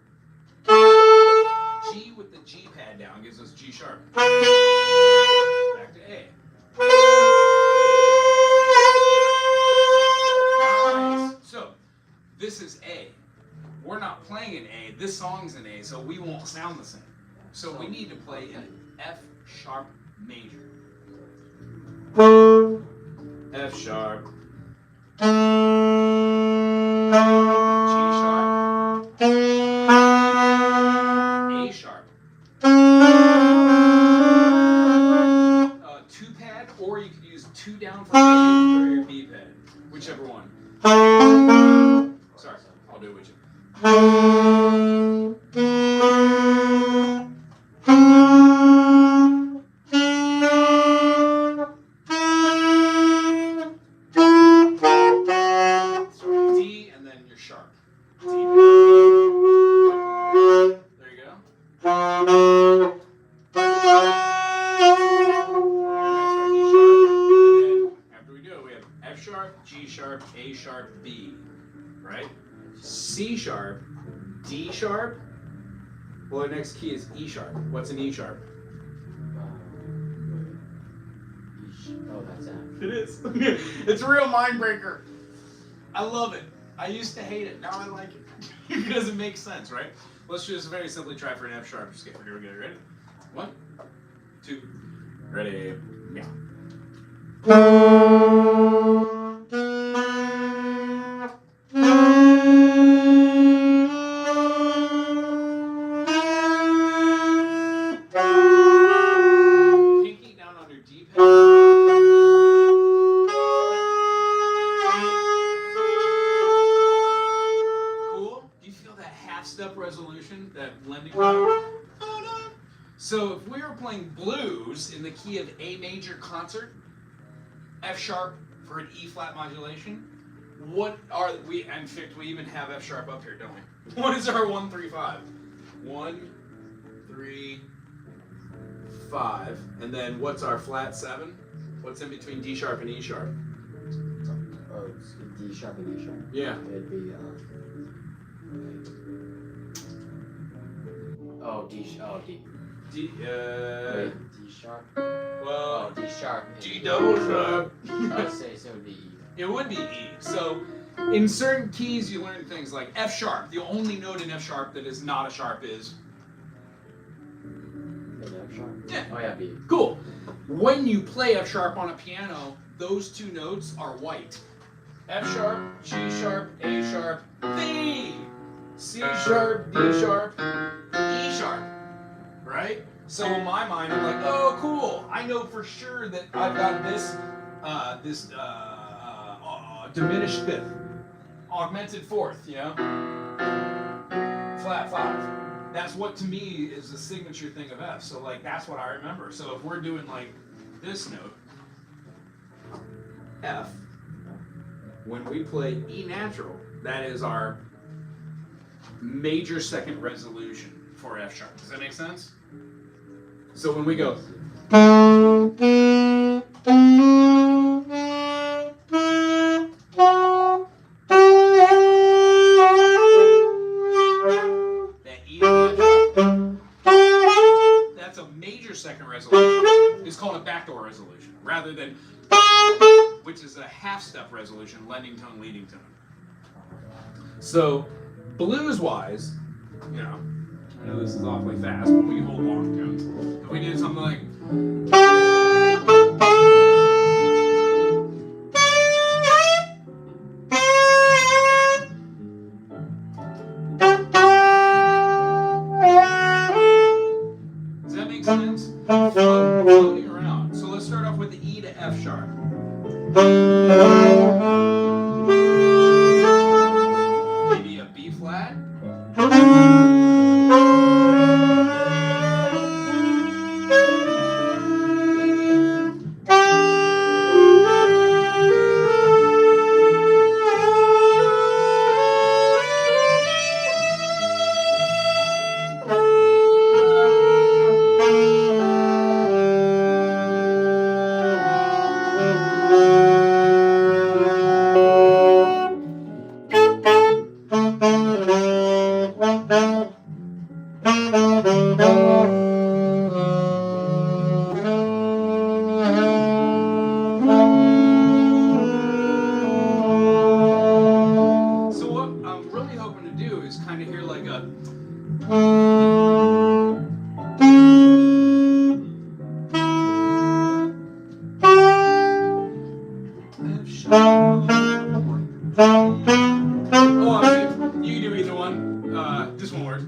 G with the G pad down gives us G sharp. Back to A. Nice. So this is A. We're not playing an A. This song's an A, so we won't sound the same. So we need to play an F sharp major. F sharp. G sharp. A sharp. 2 pad, or you could use 2 down for A for your B pad, whichever one. Sorry, I'll do it with you. D and then your sharp. D. There you go. F sharp, G sharp, A sharp, B, right? C sharp, D sharp. Well, the next key is E sharp. What's an E sharp? Oh, that's F. It is. It's a real mind breaker. I love it. I used to hate it. Now I like it because it makes sense, right? Let's just very simply try for an F sharp. Just get here we go. Ready? 1, 2, ready. Yeah. Pinky down on your D pad. Cool. Do you feel that half-step resolution, that blending? So if we were playing blues in the key of A major concert, F sharp for an E flat modulation, what are we? In fact, we even have F sharp up here, don't we? What is our 1, 3, 5? 1, 3, 5, and then what's our flat 7? What's in between D sharp and E sharp? Oh, it's D sharp and E sharp. Yeah. It'd be D. D. Wait, D sharp. Well, D sharp. G double sharp. I would say so. It would be E. It would be E. So in certain keys, you learn things like F sharp. The only note in F sharp that is not a sharp is. F sharp. Yeah. Oh yeah, B. Cool. When you play F sharp on a piano, those 2 notes are white. F sharp, G sharp, A sharp, B, C sharp, D sharp, E sharp. Right? So in my mind, I'm like, oh, cool. I know for sure that I've got this diminished fifth, augmented fourth, you know, flat 5. That's what to me is the signature thing of F. So like that's what I remember. So if we're doing like this note, F, when we play E natural, that is our major second resolution for F sharp. Does that make sense? So when we go, rather than, which is a half step resolution, lending tone, leading tone. So, blues wise, you know, I know this is awfully fast, but we can hold long tones. If we did something like, does that make sense? Floating around. So let's start off with the E to F sharp. Maybe a B flat. So what I'm really hoping to do is kind of hear like a F sharp. Oh, I see. You can do either one. This one works.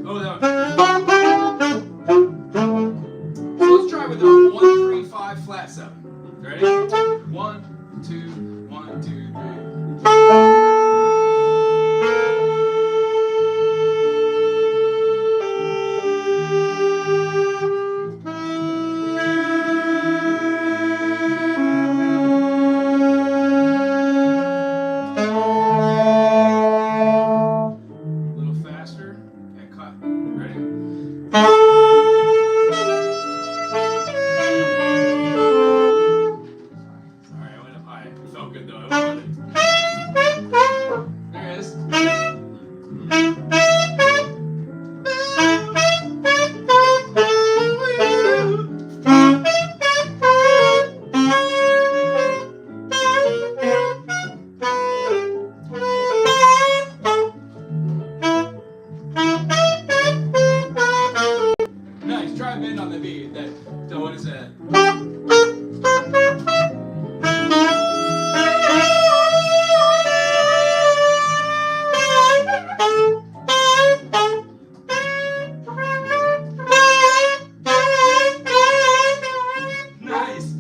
Oh, that one. So let's try with a 1, 3, 5, flat 7. Ready? 1, 2, 1, 2, 3. A little faster and cut. Ready? Sorry, I went up high. It felt good though. I went with it. There it is. Nice. Try a bend on the beat. So what is that? Nice.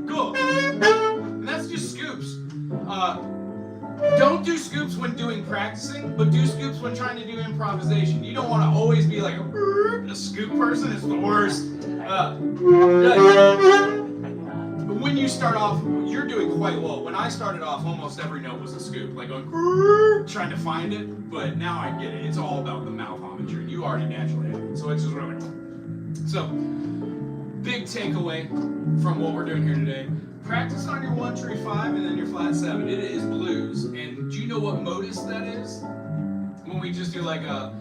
Cool. And that's just scoops. Don't do scoops when doing practicing, but do scoops when trying to do improvisation. You don't want to always be like a scoop person. It's the worst. When you start off, you're doing quite well. When I started off, almost every note was a scoop, like going trying to find it. But now I get it. It's all about the mouth harmony. You already naturally have it, so it's just really cool. So, big takeaway from what we're doing here today. Practice on your 1, 3, 5, and then your flat 7. It is blues. And do you know what modus that is? When we just do like a...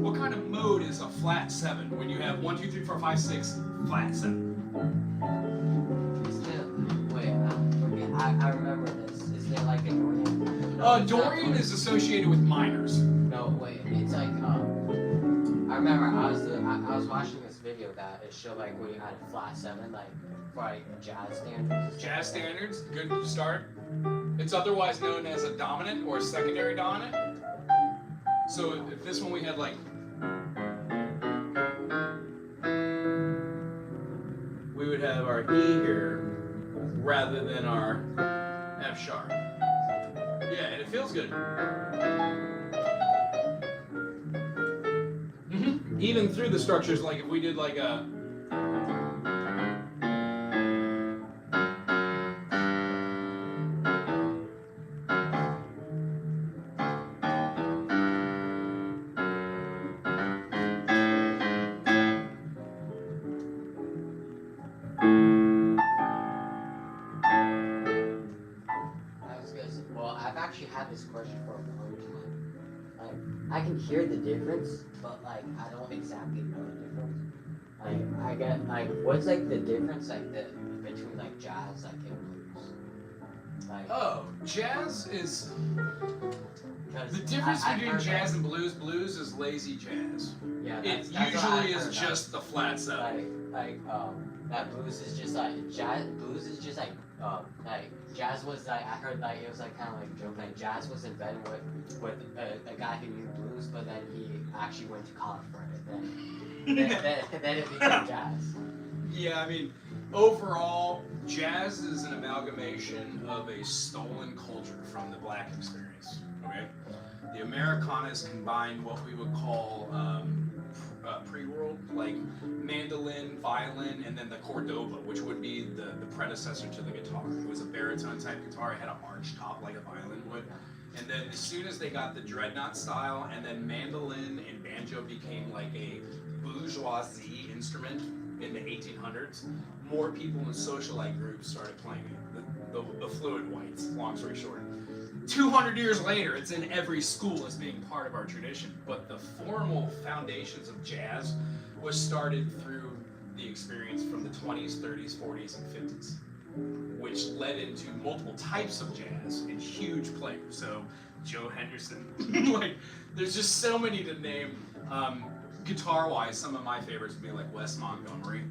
What kind of mode is a flat 7 when you have 1, 2, 3, 4, 5, 6, flat 7? Wait, I remember this. Is there like a Dorian? Dorian is associated with minors. No, wait. It's like I remember I was watching this video that it showed like when you had a flat 7, like for like jazz standards. Jazz standards, good start. It's otherwise known as a dominant or a secondary dominant. So if this one we had like, we would have our E here rather than our F sharp. Yeah, and it feels good. Even through the structures, like if we did like a... I can hear the difference, but like I don't exactly know the difference. Like I get like what's like the difference like between like jazz like and blues. Like Oh, jazz is 'cause the difference I between heard, jazz and blues. Blues is lazy jazz. yeah, It that's what I usually is heard, just the flat seven. that blues is just like jazz. Blues is just like jazz was like I heard like it was like kind of like a joke. Like jazz was invented with a guy who knew blues, but then he actually went to college for it. Then it became jazz. Yeah, I mean, overall, jazz is an amalgamation of a stolen culture from the black experience. Okay, the Americanas combined what we would call pre-world, like mandolin, violin, and then the Cordoba, which would be the predecessor to the guitar. It was a baritone type guitar. It had an arched top like a violin would. And then as soon as they got the dreadnought style, and then mandolin and banjo became like a bourgeoisie instrument in the 1800s, more people in socialite groups started playing it. The fluid whites, long story short. 200 years later, it's in every school as being part of our tradition, but the formal foundations of jazz was started through the experience from the 20s, 30s, 40s, and 50s, which led into multiple types of jazz and huge players. So Joe Henderson, like there's just so many to name. Guitar-wise, some of my favorites would be like Wes Montgomery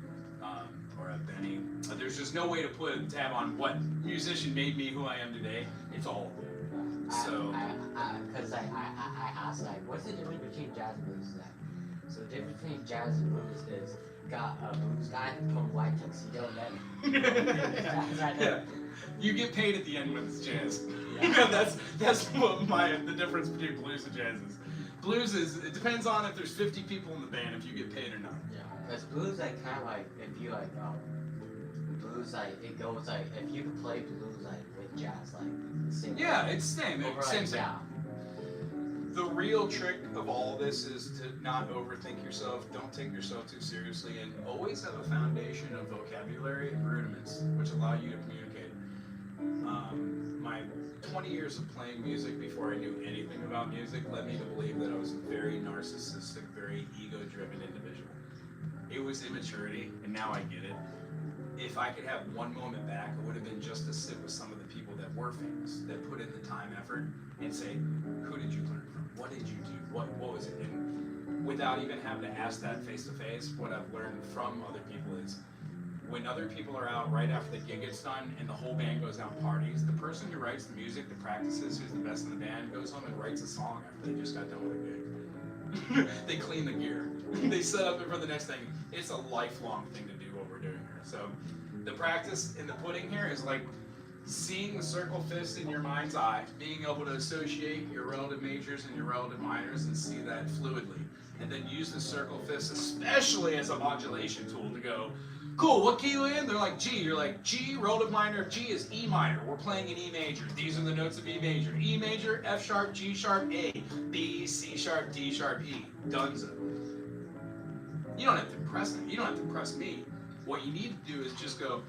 or Benny. There's just no way to put a tab on what musician made me who I am today. It's all of them. So, Because I asked like, what's the difference between jazz and blues? Like, so the difference between jazz and blues is got a blues guy from white tuxedo and then yeah. You get paid at the end when it's jazz. Yeah. that's what the difference between blues and jazz is. Blues is, it depends on if there's 50 people in the band, if you get paid or not. Yeah, because blues like kind of like if you like blues like it goes like if you can play blues like with jazz like the same. Yeah, it's same. Over, Same like, thing. yeah. The real trick of all this is to not overthink yourself, don't take yourself too seriously, and always have a foundation of vocabulary and rudiments which allow you to communicate. My 20 years of playing music before I knew anything about music led me to believe that I was a very narcissistic, very ego-driven individual. It was immaturity, and now I get it. If I could have one moment back, it would have been just to sit with some of the people that were famous, that put in the time, effort, and say, who did you learn from? What did you do? What was it? And without even having to ask that face to face, what I've learned from other people is when other people are out right after the gig gets done and the whole band goes out and parties, the person who writes the music, the practices, who's the best in the band, goes home and writes a song after they just got done with a gig. They clean the gear. They set up for the next thing. It's a lifelong thing to do what we're doing here. So the practice in the pudding here is like seeing the circle fist in your mind's eye, being able to associate your relative majors and your relative minors and see that fluidly. And then use the circle fist, especially as a modulation tool, to go, cool, what key are you in? They're like G. You're like, G, relative minor of G is E minor. We're playing in E major. These are the notes of E major. E major, F sharp, G sharp, A, B, C sharp, D sharp, E. Dunzo. You don't have to impress them. You don't have to impress me. What you need to do is just go,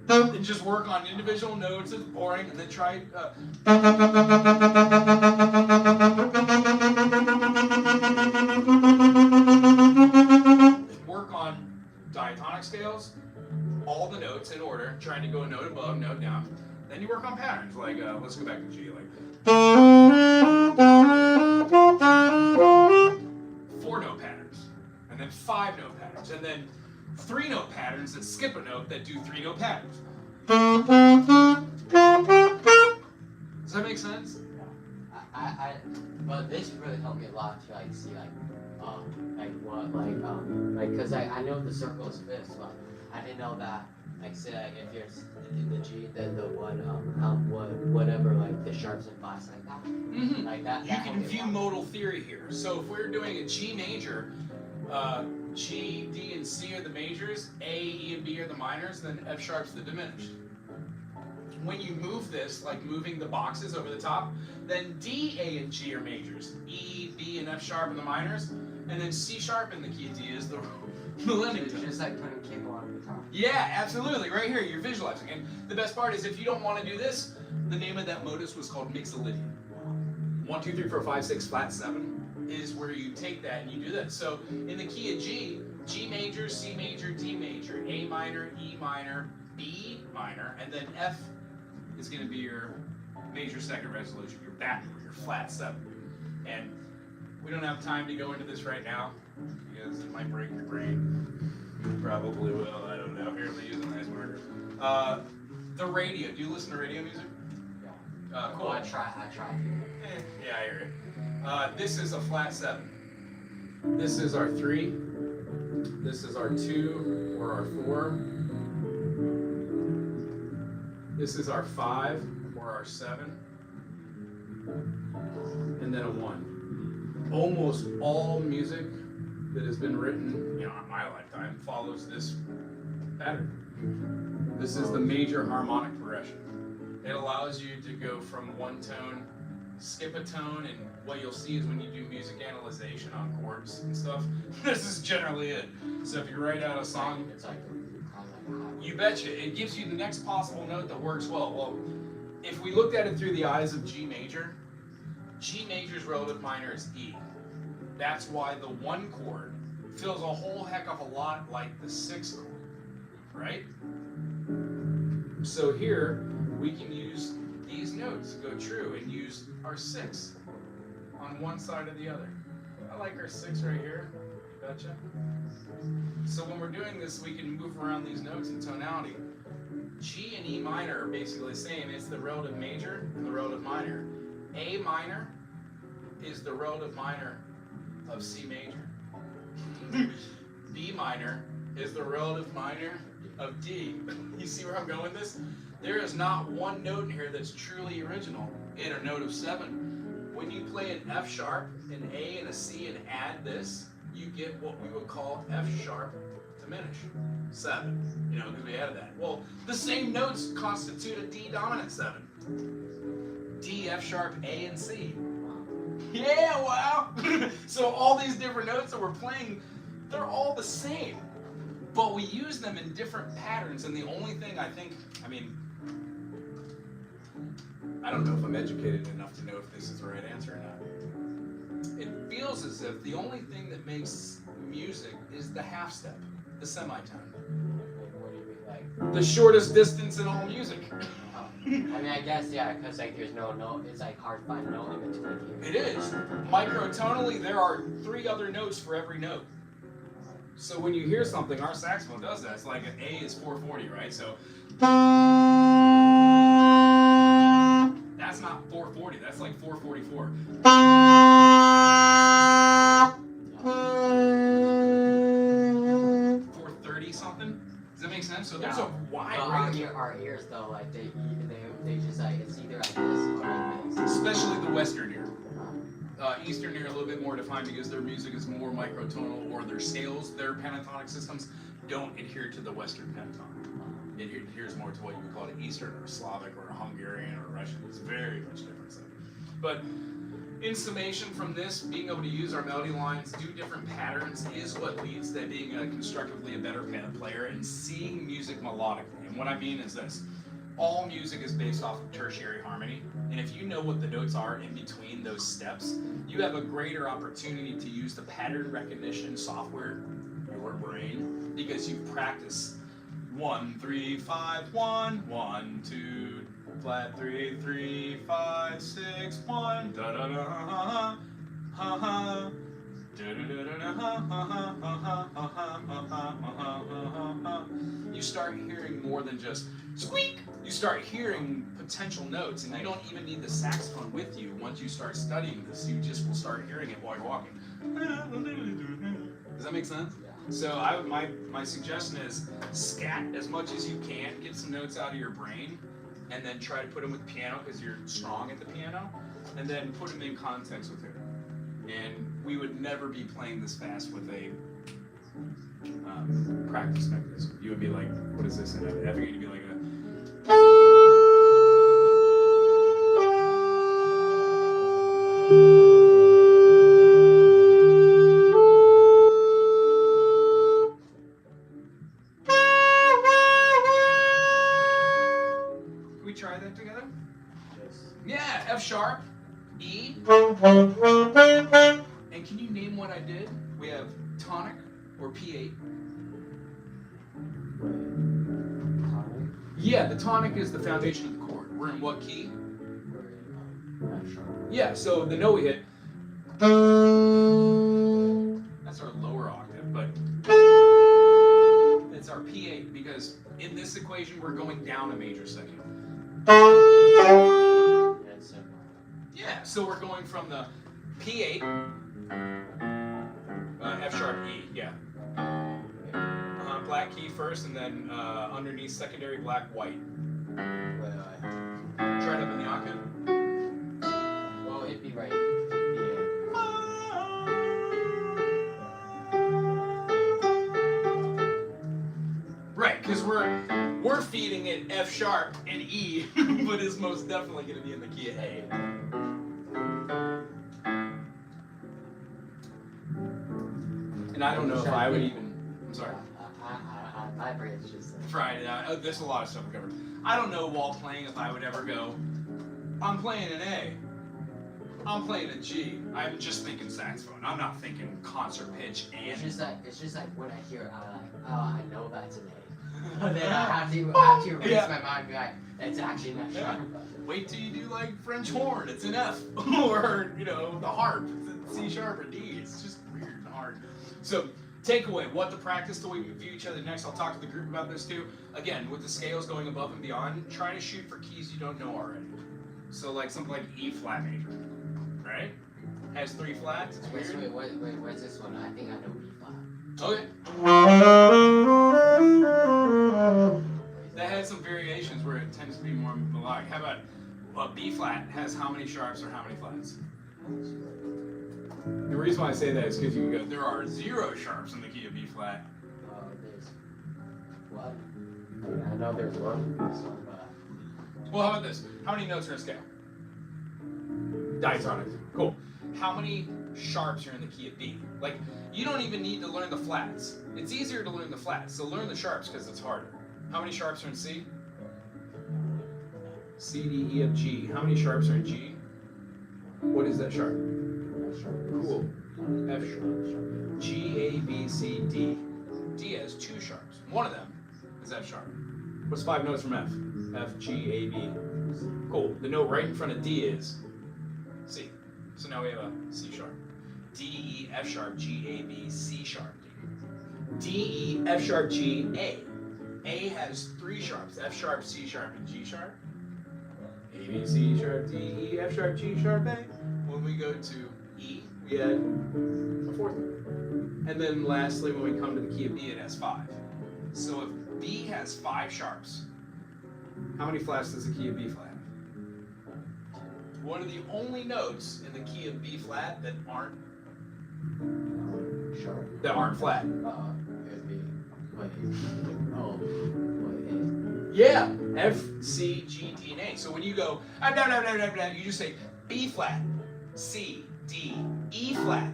and just work on individual notes. It's boring, and then try. Work on diatonic scales, all the notes in order, trying to go a note above, note down. Then you work on patterns, like let's go back to G, like 4-note patterns, and then 5-note patterns, and then 3-note patterns that skip a note that do 3-note patterns. Does that make sense? But this really helped me a lot to like see because I know the circle is fifth, but I didn't know that like say like if you're in the G, then the one whatever like the sharps and fives like that. Mm-hmm. Like that. You can view modal theory here. So if we're doing a G major, G, D, and C are the majors, A, E, and B are the minors, then F sharp's the diminished. When you move this, like moving the boxes over the top, then D, A, and G are majors, E, B, and F sharp are the minors, and then C sharp in the key of D is the lending It's tone. just like putting cable on a guitar. Yeah, absolutely. Right here, you're visualizing. And the best part is if you don't want to do this, the name of that modus was called Mixolydian. 1, 2, 3, 4, 5, 6, flat 7 is where you take that and you do that. So in the key of G, G major, C major, D major, A minor, E minor, B minor, and then F is going to be your major second resolution, your back, your flat 7. And we don't have time to go into this right now because it might break your brain. You probably will, I don't know. Here, let me use a nice marker. The radio, do you listen to radio music? Yeah. Cool. I try. Yeah, I hear it. This is a flat 7. This is our 3. This is our 2 or our 4. This is our 5 or our 7. And then a 1. Almost all music that has been written, in my lifetime, follows this pattern. This is the major harmonic progression. It allows you to go from one tone, skip a tone, and what you'll see is when you do music analyzation on chords and stuff, this is generally it. So if you write out a song, It's like kind of like a highway. you betcha, it gives you the next possible note that works well. Well, if we looked at it through the eyes of G major's relative minor is E. That's why the 1 chord feels a whole heck of a lot like the 6 chord, right? So here, we can use these notes, go true, and use our 6 on one side or the other. I like our 6 right here, you betcha. So when we're doing this, we can move around these notes in tonality. G and E minor are basically the same. It's the relative major and the relative minor. A minor is the relative minor of C major. B minor is the relative minor of D. You see where I'm going with this? There is not one note in here that's truly original in a note of 7. When you play an F sharp, an A and a C and add this, you get what we would call F sharp diminished 7, because we added that. Well, the same notes constitute a D dominant 7. D, F sharp, A, and C. Yeah, wow! So all these different notes that we're playing, they're all the same. But we use them in different patterns, and the only thing I don't know if I'm educated enough to know if this is the right answer or not. It feels as if the only thing that makes music is the half step, the semitone. What do you mean, like? The shortest distance in all music. I mean, I guess, yeah, because like there's no note, it's like hard to find a note in between here. It is. Microtonally, there are 3 other notes for every note. So when you hear something, our saxophone does that. It's like an A is 440, right? So that's not 440, that's like 444. 430 something? Does that make sense? So there's a wide range. Our ears though, like they just like it's either like this or like this. Especially the Western ear. Eastern ear a little bit more defined because their music is more microtonal, or their scales, their pentatonic systems don't adhere to the Western pentatonic. It adheres more to what you would call an Eastern or a Slavic or a Hungarian or a Russian. It's very much different stuff. But in summation from this, being able to use our melody lines, do different patterns, is what leads to being constructively a better player and seeing music melodically. And what I mean is this. All music is based off of tertiary harmony, and if you know what the notes are in between those steps, you have a greater opportunity to use the pattern recognition software, your brain, because you've practiced 1, 3, 5, 1, 1, 2, flat 3, 3, 5, 6, 1, da da da ha ha ha. You start hearing more than just squeak. You start hearing potential notes, and you don't even need the saxophone with you. Once you start studying this, you just will start hearing it while you're walking. Does that make sense? So my suggestion is scat as much as you can, get some notes out of your brain, and then try to put them with the piano because you're strong at the piano, and then put them in context with it. And we would never be playing this fast with a practice mechanism. You would be like, what is this? And F, you'd be like a E. And can you name what I did? We have tonic or P8. Tonic. Yeah, the tonic is the foundation of the chord. We're in what key? We're in F sharp. Yeah, so the note we hit, that's our lower octave, but it's our P8 because in this equation we're going down a major second. That's simple. Yeah, so we're going from the P8, F sharp E, yeah. Black key first, and then underneath secondary black white. Try it up in the octave. Well, it'd be right. Right, because we're feeding it F sharp and E, but it's most definitely going to be in the key of A. And I don't know if I would even. I'm sorry. I bring it just. Right, there's a lot of stuff we covered. I don't know while playing if I would ever go, I'm playing an A. I'm playing a G. I'm just thinking saxophone. I'm not thinking concert pitch and. It's just like when I hear it, I'm like, oh, I know that's an A. But then I have to erase my mind and be like, it's actually not sharp. Wait till you do like French horn, it's an F. Or, the harp, it's a C sharp or D. It's just weird and hard. So, takeaway, what to practice till we view each other next. I'll talk to the group about this too. Again, with the scales going above and beyond, try to shoot for keys you don't know already. So like something like E flat major, right? Has 3 flats, it's weird. Wait, what's this one? I think I know B flat. Okay. That has some variations where it tends to be more melodic. How about a B flat has how many sharps or how many flats? The reason why I say that is because you can go, there are 0 sharps in the key of B flat. There's what? I know there's one. Well, how about this? How many notes are in a scale? Diatonic. Cool. How many sharps are in the key of B? Like, you don't even need to learn the flats. It's easier to learn the flats, so learn the sharps because it's harder. How many sharps are in C? C, D, E, F, G. How many sharps are in G? What is that sharp? Cool. F sharp. G, A, B, C, D. D has 2 sharps. One of them is F sharp. What's 5 notes from F? F, G, A, B. Cool. The note right in front of D is C. So now we have a C sharp. D, E, F sharp, G, A, B, C sharp, D. D, E, F sharp, G, A. A has 3 sharps, F sharp, C sharp, and G sharp. A, B, C sharp, D, E, F sharp, G sharp, A. When we go to E, we add a 4th note. And then lastly, when we come to the key of B, it has 5. So if B has 5 sharps, how many flats does the key of B flat have? One of the only notes in the key of B flat that aren't flat. It'd be Yeah, F, C, G, D, and A. So when you go, you just say B flat, C, D, E flat,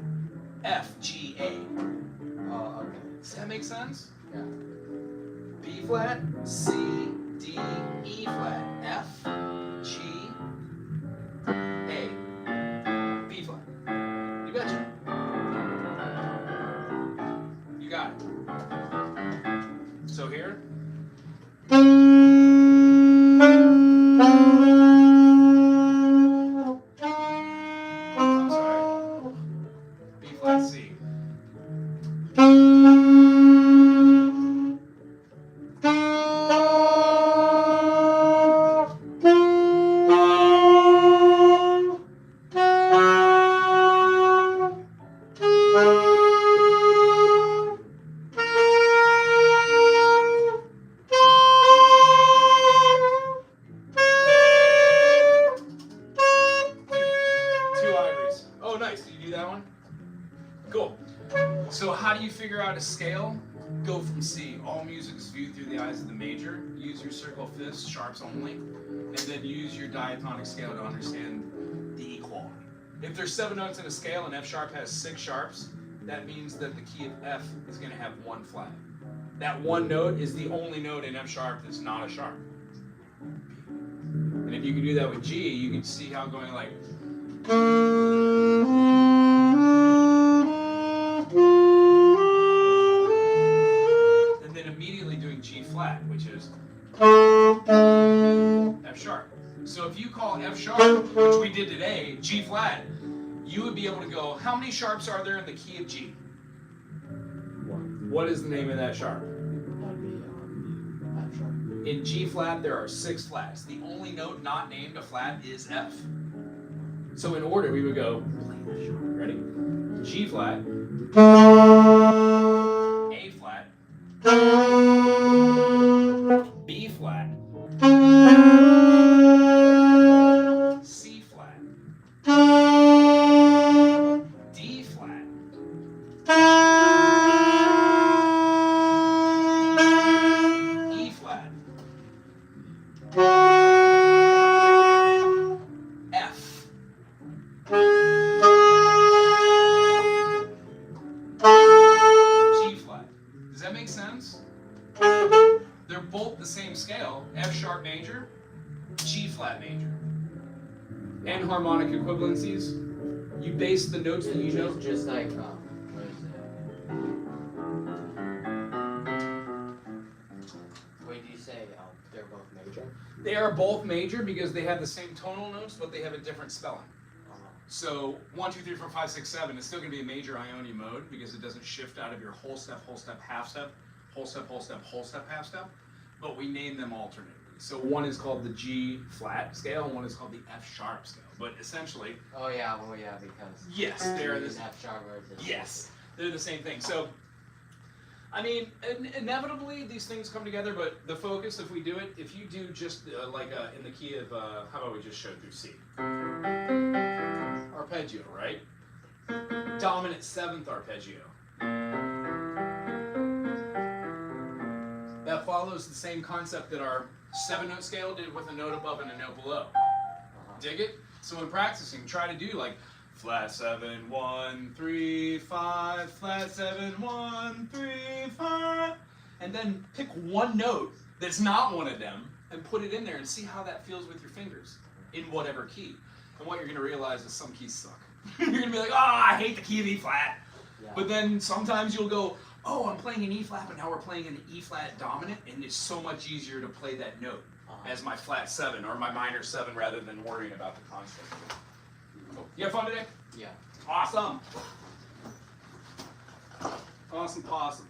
F, G, A. Okay. Does that make sense? Yeah. B flat, C, D, E flat, F, G, A, B flat. You betcha. You got it. So here. I'm sorry. B flat, C. Scale, go from C. All music is viewed through the eyes of the major. Use your circle fifths, sharps only, and then use your diatonic scale to understand the equality. If there's 7 notes in a scale and F sharp has 6 sharps, that means that the key of F is going to have 1 flat. That 1 note is the only note in F sharp that's not a sharp. And if you can do that with G, you can see how going like if you call F sharp, which we did today, G flat, you would be able to go, how many sharps are there in the key of G? One. What is the name of that sharp? That'd be F sharp. In G flat, there are 6 flats. The only note not named a flat is F. So in order, we would go, ready? G flat, A flat, B flat, C flat, D flat, E flat, F, G flat. Does that make sense? They're both the same scale, F sharp major, G flat major. And harmonic equivalencies. You base the notes that you know. Just like, what is it? What did you say? They're both major? They are both major because they have the same tonal notes, but they have a different spelling. So 1, 2, 3, 4, 5, 6, 7 is still going to be a major Ionian mode because it doesn't shift out of your whole step, half step, whole step, half step. But we name them alternately. So one is called the G flat scale, and one is called the F sharp scale. But essentially, Oh yeah, well yeah, because yes, they're the F sharp versus yes, they're the same thing. So, I mean, inevitably these things come together. But the focus, if we do it, if you do just in the key of how about we just show through C, arpeggio, right? Dominant 7th arpeggio. That follows the same concept that our 7-note scale did with a note above and a note below. Dig it? So in practicing, try to do like flat 7, 1, 3, 5, flat 7, 1, 3, 5, and then pick one note that's not one of them and put it in there and see how that feels with your fingers in whatever key. And what you're going to realize is some keys suck. You're going to be like, oh, I hate the key of E flat. Yeah. But then sometimes you'll go, oh, I'm playing an E flat, but now we're playing an E flat dominant, and it's so much easier to play that note as my flat 7 or my minor 7 rather than worrying about the constant. Cool. You have fun today? Yeah. Awesome. Awesome possum.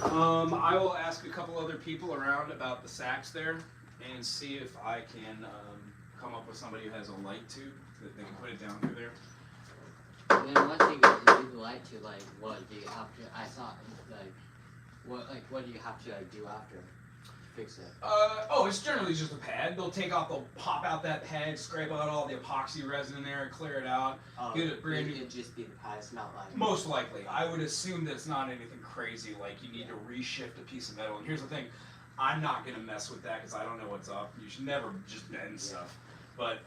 I will ask a couple other people around about the sax there and see if I can come up with somebody who has a light tube that they can put it down through there. And then once you do light to like, what do you have to? I saw what do you have to do after fix it? It's generally just a pad. They'll pop out that pad, scrape out all the epoxy resin in there, clear it out, get it brand new. It'd just be the pad. It's not like. Most likely, I would assume that's not anything crazy. Like you need to reshift a piece of metal. And here's the thing, I'm not gonna mess with that because I don't know what's up. You should never just bend stuff. But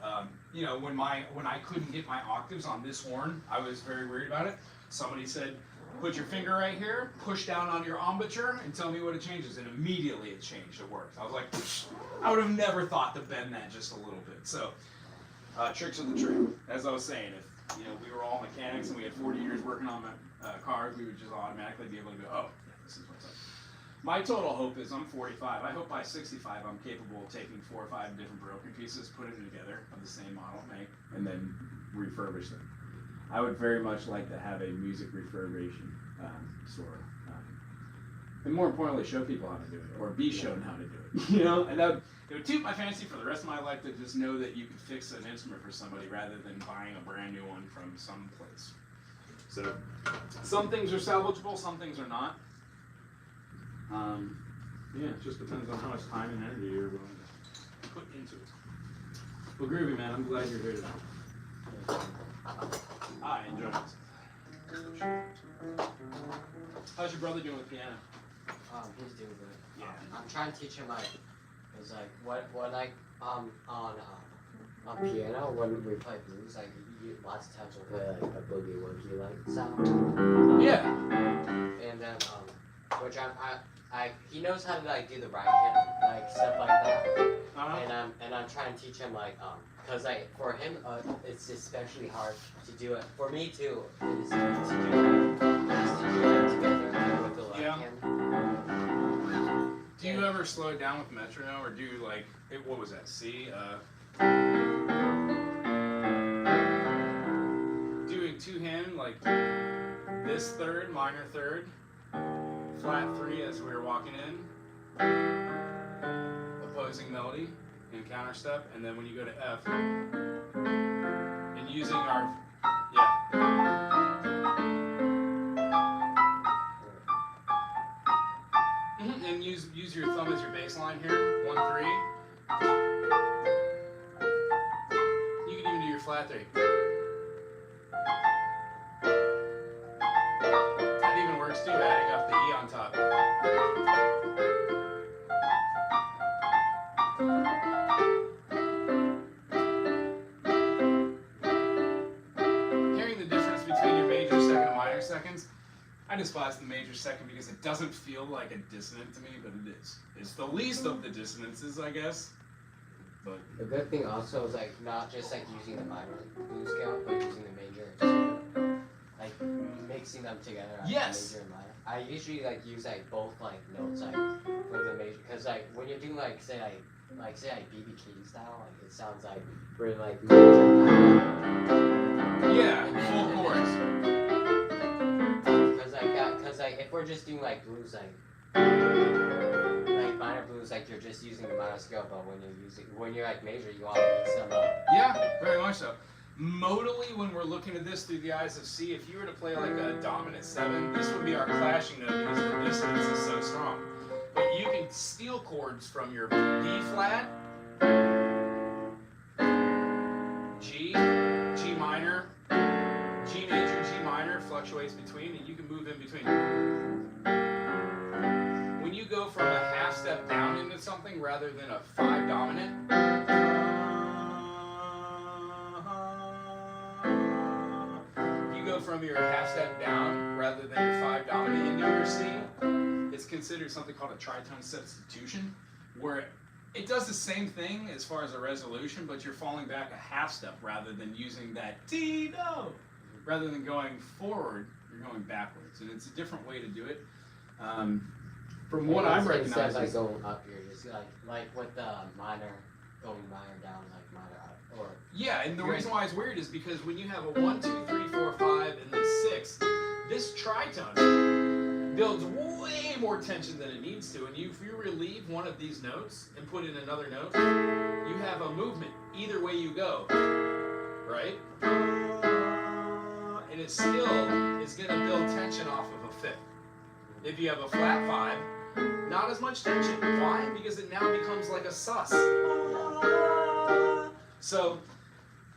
when I couldn't get my octaves on this horn, I was very worried about it. Somebody said, put your finger right here, push down on your embouchure, and tell me what it changes. And immediately it changed. It worked. I was like, I would have never thought to bend that just a little bit. So, tricks of the trade. As I was saying, if we were all mechanics and we had 40 years working on cars, we would just automatically be able to go, oh, yeah, this is what's up. My total hope is I'm 45. I hope by 65 I'm capable of taking 4 or 5 different broken pieces, putting them together of the same model make, and then refurbish them. I would very much like to have a music refurbishing store. And more importantly, show people how to do it, or be shown how to do it. And it would toot my fancy for the rest of my life to just know that you can fix an instrument for somebody rather than buying a brand new one from some place. So, some things are salvageable, some things are not. It just depends on how much time and energy you're willing to put into it. Well, groovy, man, I'm glad you're here today. I enjoyed it. How's your brother doing with piano? He's doing good. Yeah. I'm trying to teach him it's like what like on piano when we play blues, like lots of times we'll play like a boogie woogie like sound. Yeah. And then which he knows how to like do the right hand, like stuff like that. And I'm trying to teach him like because like for him it's especially hard to do it. For me too, is to do that together with the left hand. Do you ever slow it down with metronome or do like, what was that, C? Doing two-hand, like this third, minor third, flat 3 as we were walking in, opposing melody and counter step, and then when you go to F, and using our, and use your thumb as your bass line here, 1, 3. You can even do your flat 3. That even works too, adding up the E on top. Hearing the difference between your major second and minor seconds, I despise the major second because it doesn't feel like a dissonant to me, but it is. It's the least of the dissonances, I guess. But the good thing also is like not just like using the minor blues scale, but using the major too. Like mixing them together. Yes. The major and minor. I usually like use like both like notes like for the major, because like when you're doing like say BB King style, like it sounds like we're like major. Yeah, full chords. Cause like if we're just doing like blues like minor blues, like you're just using the minor scale, but when you're like major, you want to mix them up. Yeah, very much so. Modally, when we're looking at this through the eyes of C, if you were to play like a dominant 7, this would be our clashing note because the dissonance is so strong. But you can steal chords from your B flat, G, G minor, G major, G minor, fluctuates between, and you can move in between. When you go from a half step down into something rather than a 5 dominant, from your half step down rather than your 5 dominant into your C, it's considered something called a tritone substitution, where it does the same thing as far as a resolution, but you're falling back a half step rather than using that D no. Rather than going forward, you're going backwards, and it's a different way to do it. From what I've recognized, instead of like going up, you're just like with the minor going minor down, like minor up, or yeah. And the reason why it's weird is because when you have a 1, 2, 3, 4, 5, and then 6, this tritone builds way more tension than it needs to. And if you relieve one of these notes and put in another note, you have a movement either way you go, right? And it still is going to build tension off of a 5th. If you have a flat 5, not as much tension. Why? Because it now becomes like a sus. So,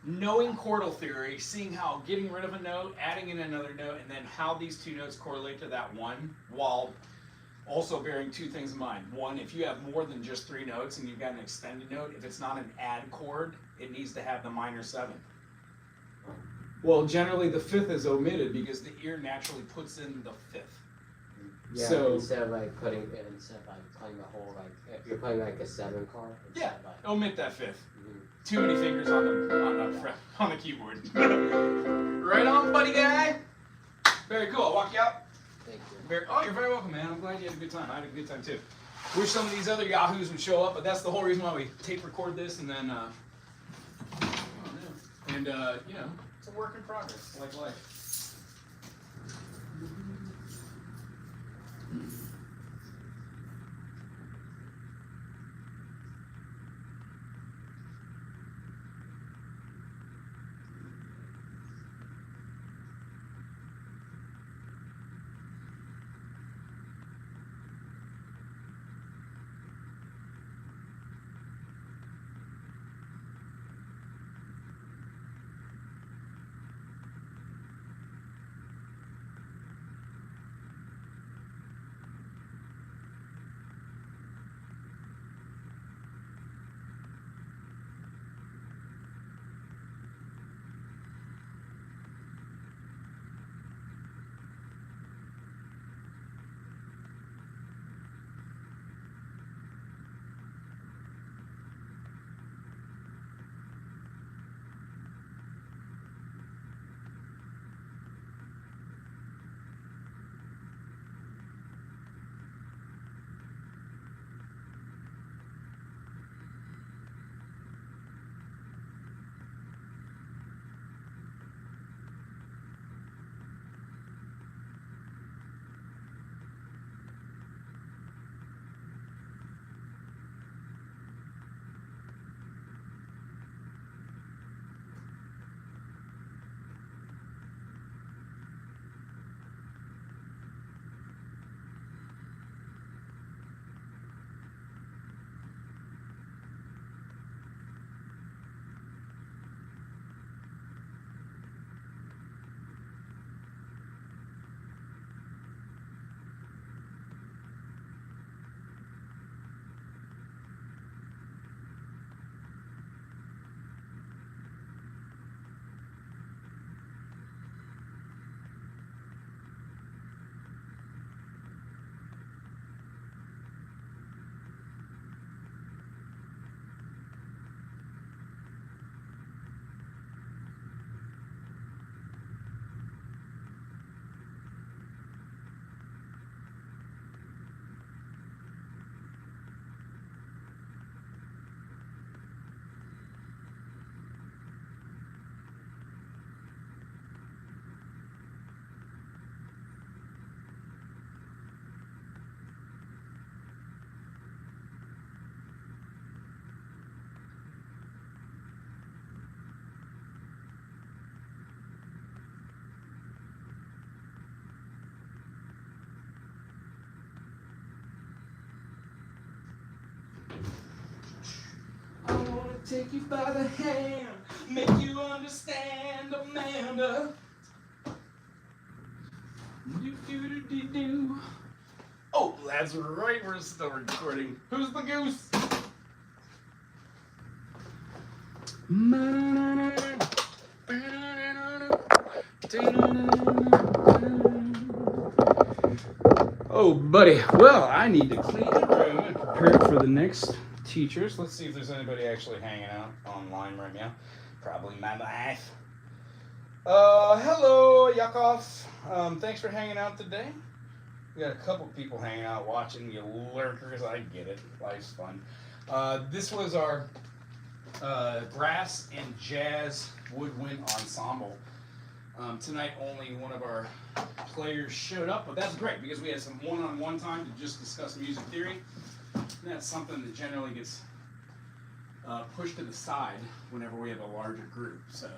knowing chordal theory, seeing how getting rid of a note, adding in another note, and then how these two notes correlate to that one, while also bearing 2 things in mind. One, if you have more than just 3 notes and you've got an extended note, if it's not an add chord, it needs to have the minor 7. Well, generally the 5th is omitted because the ear naturally puts in the 5th. yeah, So instead of like playing the whole like if you're playing like a 7 chord, yeah, like, omit that 5th. Too many fingers on the keyboard. Right on, buddy guy. Very cool. I'll walk you out. thank you. You're very welcome, man. I'm glad you had a good time. I had a good time too. Wish some of these other yahoos would show up, but that's the whole reason why we tape record this, and then you know, it's a work in progress, like life. Take you by the hand, make you understand, Amanda. Do. Oh, that's right, we're still recording. Who's the goose? Oh, buddy. Well, I need to clean the room and prepare it for the next teachers. Let's see if there's anybody actually hanging out online right now. Probably my wife. Hello, Yakov. Thanks for hanging out today. We got a couple people hanging out watching, you lurkers. I get it. Life's fun. This was our brass and jazz woodwind ensemble. Tonight only one of our players showed up, but that's great because we had some one-on-one time to just discuss music theory. And that's something that generally gets pushed to the side whenever we have a larger group. So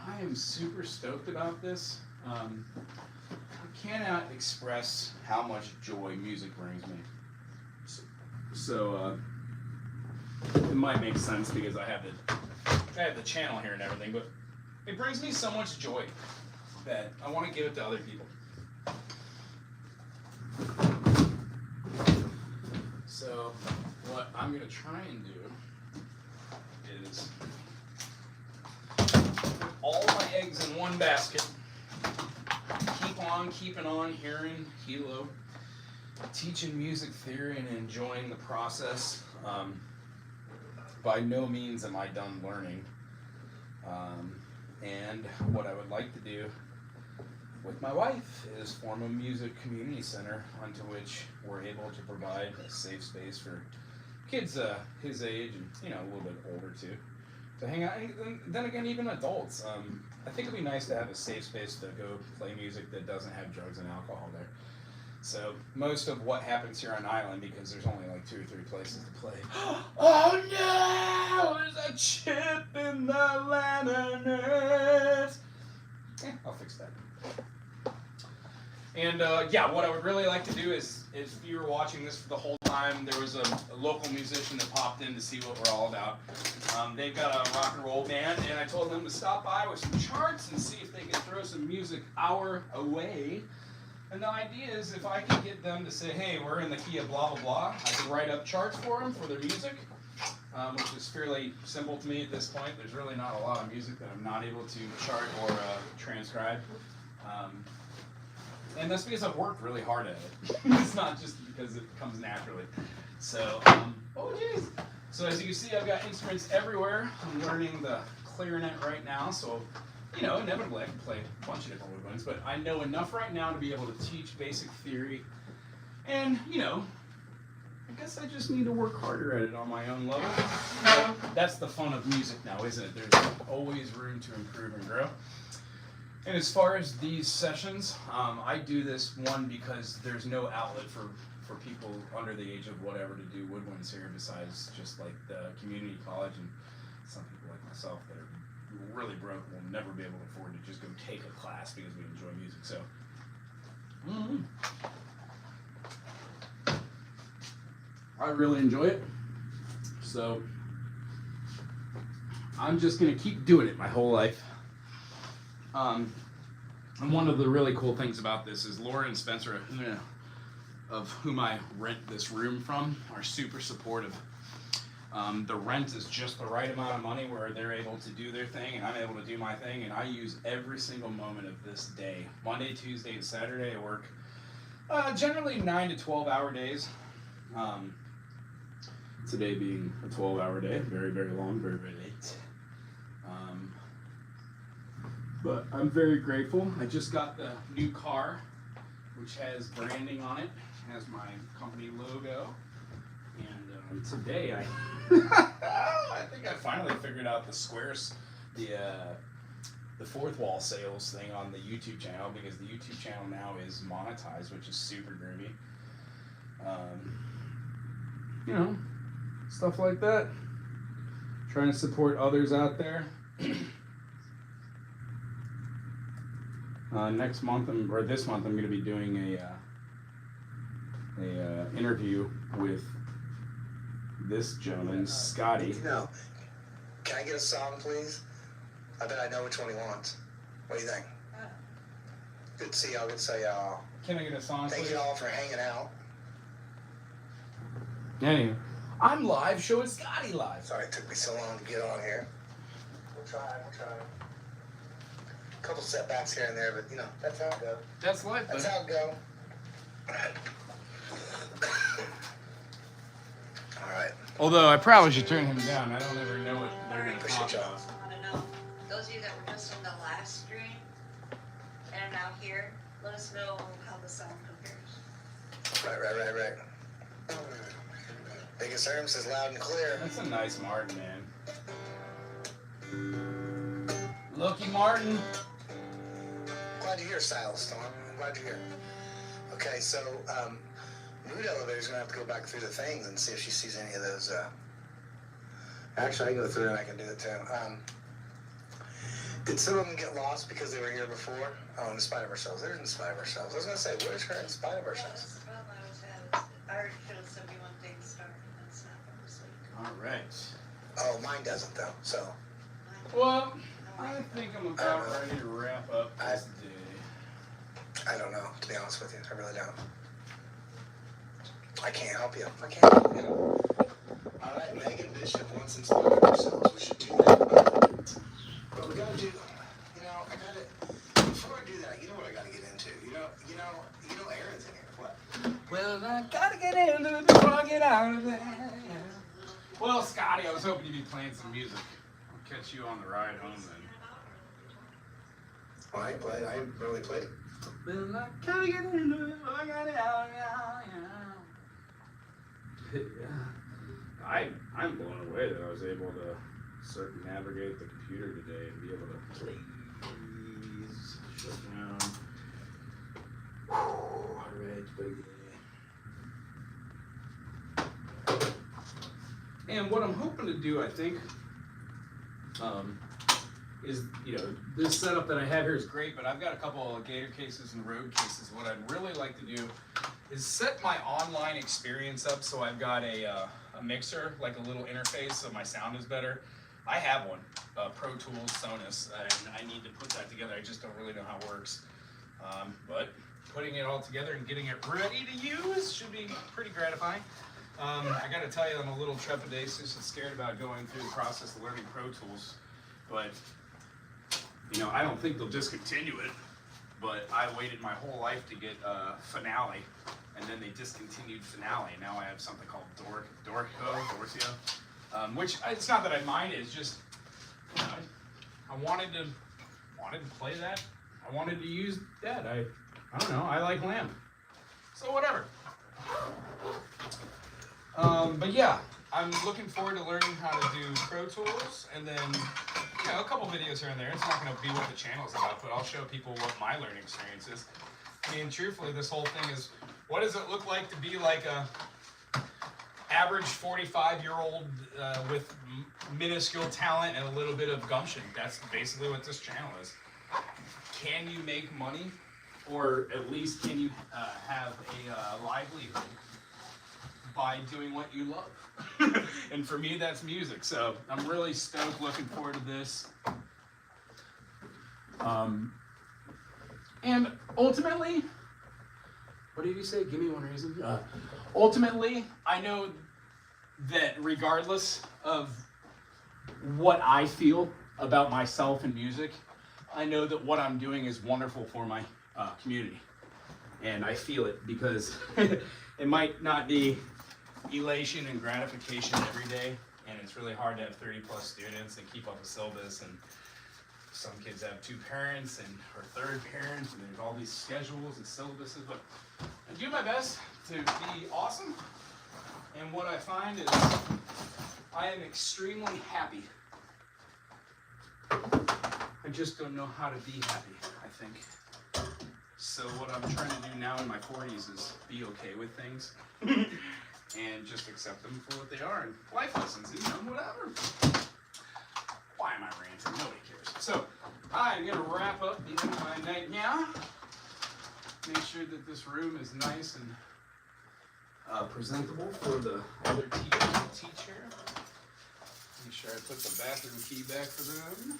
I am super stoked about this. I cannot express how much joy music brings me. So it might make sense because I have the channel here and everything, but it brings me so much joy that I want to give it to other people. So what I'm going to try and do is put all my eggs in one basket. Keep on keeping on hearing HILO, teaching music theory and enjoying the process. By no means am I done learning. And what I would like to do with my wife is form a music community center onto which we're able to provide a safe space for kids his age and a little bit older too to hang out. And then again, even adults. I think it'd be nice to have a safe space to go play music that doesn't have drugs and alcohol there. So most of what happens here on island, because there's only like 2 or 3 places to play. Oh no! There's a chip in the lanternette. I'll fix that. And yeah, what I would really like to do is if you were watching this for the whole time, there was a local musician that popped in to see what we're all about. They've got a rock and roll band, and I told them to stop by with some charts and see if they could throw some music our way. And the idea is if I can get them to say, hey, we're in the key of blah, blah, blah, I can write up charts for them for their music, which is fairly simple to me at this point. There's really not a lot of music that I'm not able to chart or transcribe. And that's because I've worked really hard at it. It's not just because it comes naturally. So, oh geez. So as you can see, I've got instruments everywhere. I'm learning the clarinet right now, so inevitably I can play a bunch of different woodwinds, but I know enough right now to be able to teach basic theory. And, I guess I just need to work harder at it on my own level. That's the fun of music now, isn't it? There's always room to improve and grow. And as far as these sessions, I do this because there's no outlet for people under the age of whatever to do woodwinds here besides just like the community college and some people like myself that are really broke will never be able to afford to just go take a class because we enjoy music. So I really enjoy it. So I'm just gonna keep doing it my whole life. And one of the really cool things about this is Laura and Spencer, of whom I rent this room from, are super supportive. The rent is just the right amount of money where they're able to do their thing and I'm able to do my thing, and I use every single moment of this day. Monday, Tuesday, and Saturday I work generally 9 to 12 hour days. Today being a 12-hour day, very, very long, very, very late. But I'm very grateful. I just got the new car, which has branding on it, has my company logo. And today I think I finally figured out the squares, the fourth wall sales thing on the YouTube channel, because the YouTube channel now is monetized, which is super groovy. Stuff like that. Trying to support others out there. Next month, or this month, I'm going to be doing a interview with this gentleman, Scotty. get a song, please? I bet I know which one he wants. What do you think? Good to see y'all. Good to see y'all. Can I get a song, Thank please? you all for hanging out. Anyway, I'm live showing Scotty live. Sorry it took me so long to get on here. We'll try. A couple setbacks here and there, but you know, that's how it goes. That's life, That's buddy. how it goes. Alright. Although I probably should turn him down. I don't ever know what they're going to talk Appreciate y'all. about. I want to know, those of you that were just on the last stream and are now here, let us know how the sound compares. Right. Biggest Herm says loud and clear. That's a nice Martin, man. Lucky Martin. Glad you're here, Silas Storm. I'm glad you're here. Okay, so Mood Elevator's gonna have to go back through the things and see if she sees any of those. Actually, I can go through and I can do it too. Did some of them get lost because they were here before? Oh, In Spite of Ourselves. They're In Spite of Ourselves. I was gonna say, where's her In Spite of Ourselves? Well, I was at, I already showed 71 things starting, and it's not from this week. All right. Oh, mine doesn't though. So Well, I think I'm about ready to wrap up this day. I don't know, to be honest with you. I really don't. I can't help you. All right, Megan Bishop wants In Spite of Ourselves. We should do that. But we gotta do. Before I do that, you know what I gotta get into. You know, Aaron's in here. What? Well, I gotta get into it before I get out of there. Well, Scotty, I was hoping you'd be playing some music. I'll catch you on the ride home then. Well, I ain't really played. Well, I gotta get into it before I get out. I'm blown away that I was able to navigate the computer today and be able to please shut down. Alright, buddy. And what I'm hoping to do, I think, is, this setup that I have here is great, but I've got a couple of Gator cases and Rode cases. What I'd really like to do is set my online experience up so I've got a mixer, like a little interface so my sound is better. I have one, Pro Tools, Sonus, and I need to put that together. I just don't really know how it works. But putting it all together and getting it ready to use should be pretty gratifying. I gotta tell you, I'm a little trepidatious and scared about going through the process of learning Pro Tools, but I don't think they'll discontinue it. But I waited my whole life to get Finale, and then they discontinued Finale. Now I have something called Dorcio, which it's not that I mind it. It's just I wanted to play that. I wanted to use that. I don't know. I like Lamb, so whatever. But yeah, I'm looking forward to learning how to do Pro Tools, and then a couple videos here and there. It's not going to be what the channel's about, but I'll show people what my learning experience is. I mean, truthfully, this whole thing is, what does it look like to be like a average 45-year-old with minuscule talent and a little bit of gumption? That's basically what this channel is. Can you make money, or at least can you have a livelihood by doing what you love? And for me, that's music. So I'm really stoked, looking forward to this. And ultimately, what did you say? Give me one reason. Ultimately, I know that regardless of what I feel about myself and music, I know that what I'm doing is wonderful for my community. And I feel it because it might not be elation and gratification every day, and it's really hard to have 30 plus students and keep up a syllabus, and some kids have 2 parents or third parents, and there's all these schedules and syllabuses, but I do my best to be awesome, and what I find is I am extremely happy. I just don't know how to be happy, I think. So what I'm trying to do now in my 40s is be okay with things. And just accept them for what they are, and life lessons, whatever. Why am I ranting? Nobody cares. So, I'm gonna wrap up the end of my night now. Make sure that this room is nice and presentable for the other teacher. Make sure I put the bathroom key back for them.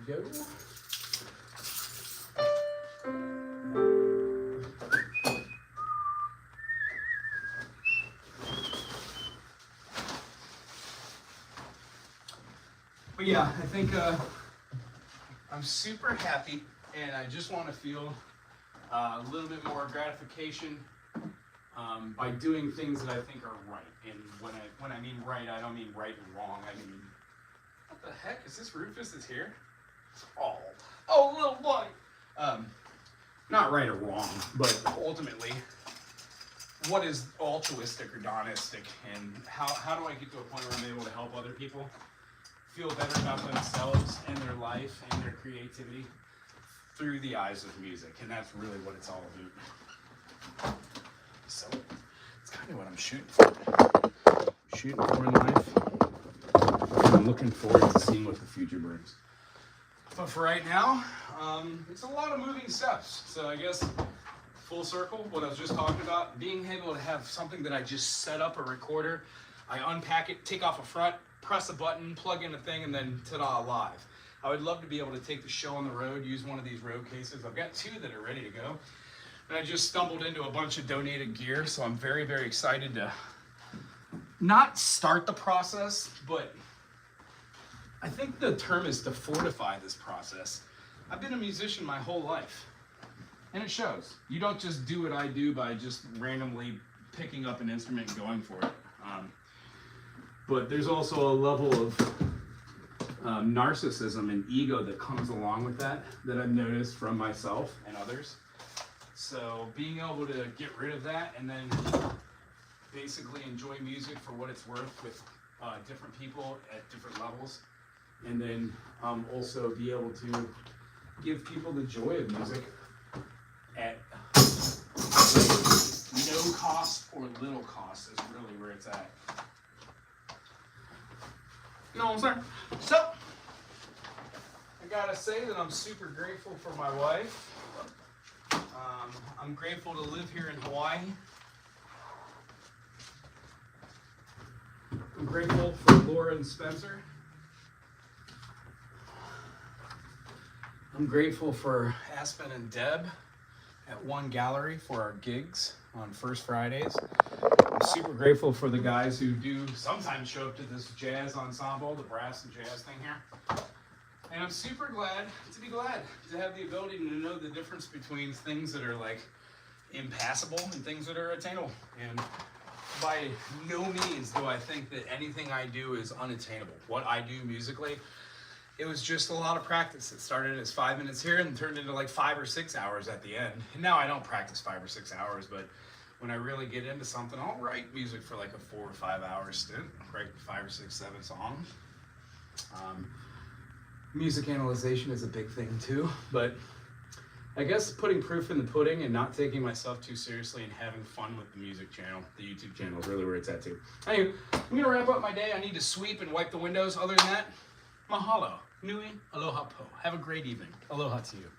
There we go. But yeah, I think I'm super happy, and I just want to feel a little bit more gratification by doing things that I think are right. And when I mean right, I don't mean right and wrong. I mean, what the heck is this? Rufus is here. Oh, little boy. Not right or wrong, but ultimately, what is altruistic or donistic, and how do I get to a point where I'm able to help other people feel better about themselves and their life and their creativity through the eyes of music? And that's really what it's all about. So it's kind of what I'm shooting for. Shooting for in life. I'm looking forward to seeing what the future brings. But for right now, it's a lot of moving steps. So I guess full circle, what I was just talking about, being able to have something that I just set up a recorder, I unpack it, take off a front, press a button, plug in a thing, and then ta-da, live. I would love to be able to take the show on the road, use one of these road cases. I've got 2 that are ready to go. And I just stumbled into a bunch of donated gear, so I'm very, very excited to not start the process, but I think the term is to fortify this process. I've been a musician my whole life, and it shows. You don't just do what I do by just randomly picking up an instrument and going for it. But there's also a level of narcissism and ego that comes along with that I've noticed from myself and others. So being able to get rid of that and then basically enjoy music for what it's worth with different people at different levels, and then also be able to give people the joy of music at no cost or little cost is really where it's at. You know what I'm saying? So, I gotta say that I'm super grateful for my wife. I'm grateful to live here in Hawaii. I'm grateful for Laura and Spencer. I'm grateful for Aspen and Deb at One Gallery for our gigs on First Fridays. I'm super grateful for the guys who do sometimes show up to this jazz ensemble, the brass and jazz thing here. And I'm super glad to have the ability to know the difference between things that are like impassable and things that are attainable. And by no means do I think that anything I do is unattainable. What I do musically, it was just a lot of practice. It started as 5 minutes here and turned into like 5 or 6 hours at the end. And now I don't practice 5 or 6 hours, but when I really get into something, I'll write music for like a 4 or 5 hour stint. I'll write 5 or 6, 7 songs. Music analyzation is a big thing too, but I guess putting proof in the pudding and not taking myself too seriously and having fun with the music channel, the YouTube channel is really where it's at too. Anyway, I'm gonna wrap up my day. I need to sweep and wipe the windows. Other than that, mahalo, nui, aloha po. Have a great evening. Aloha to you.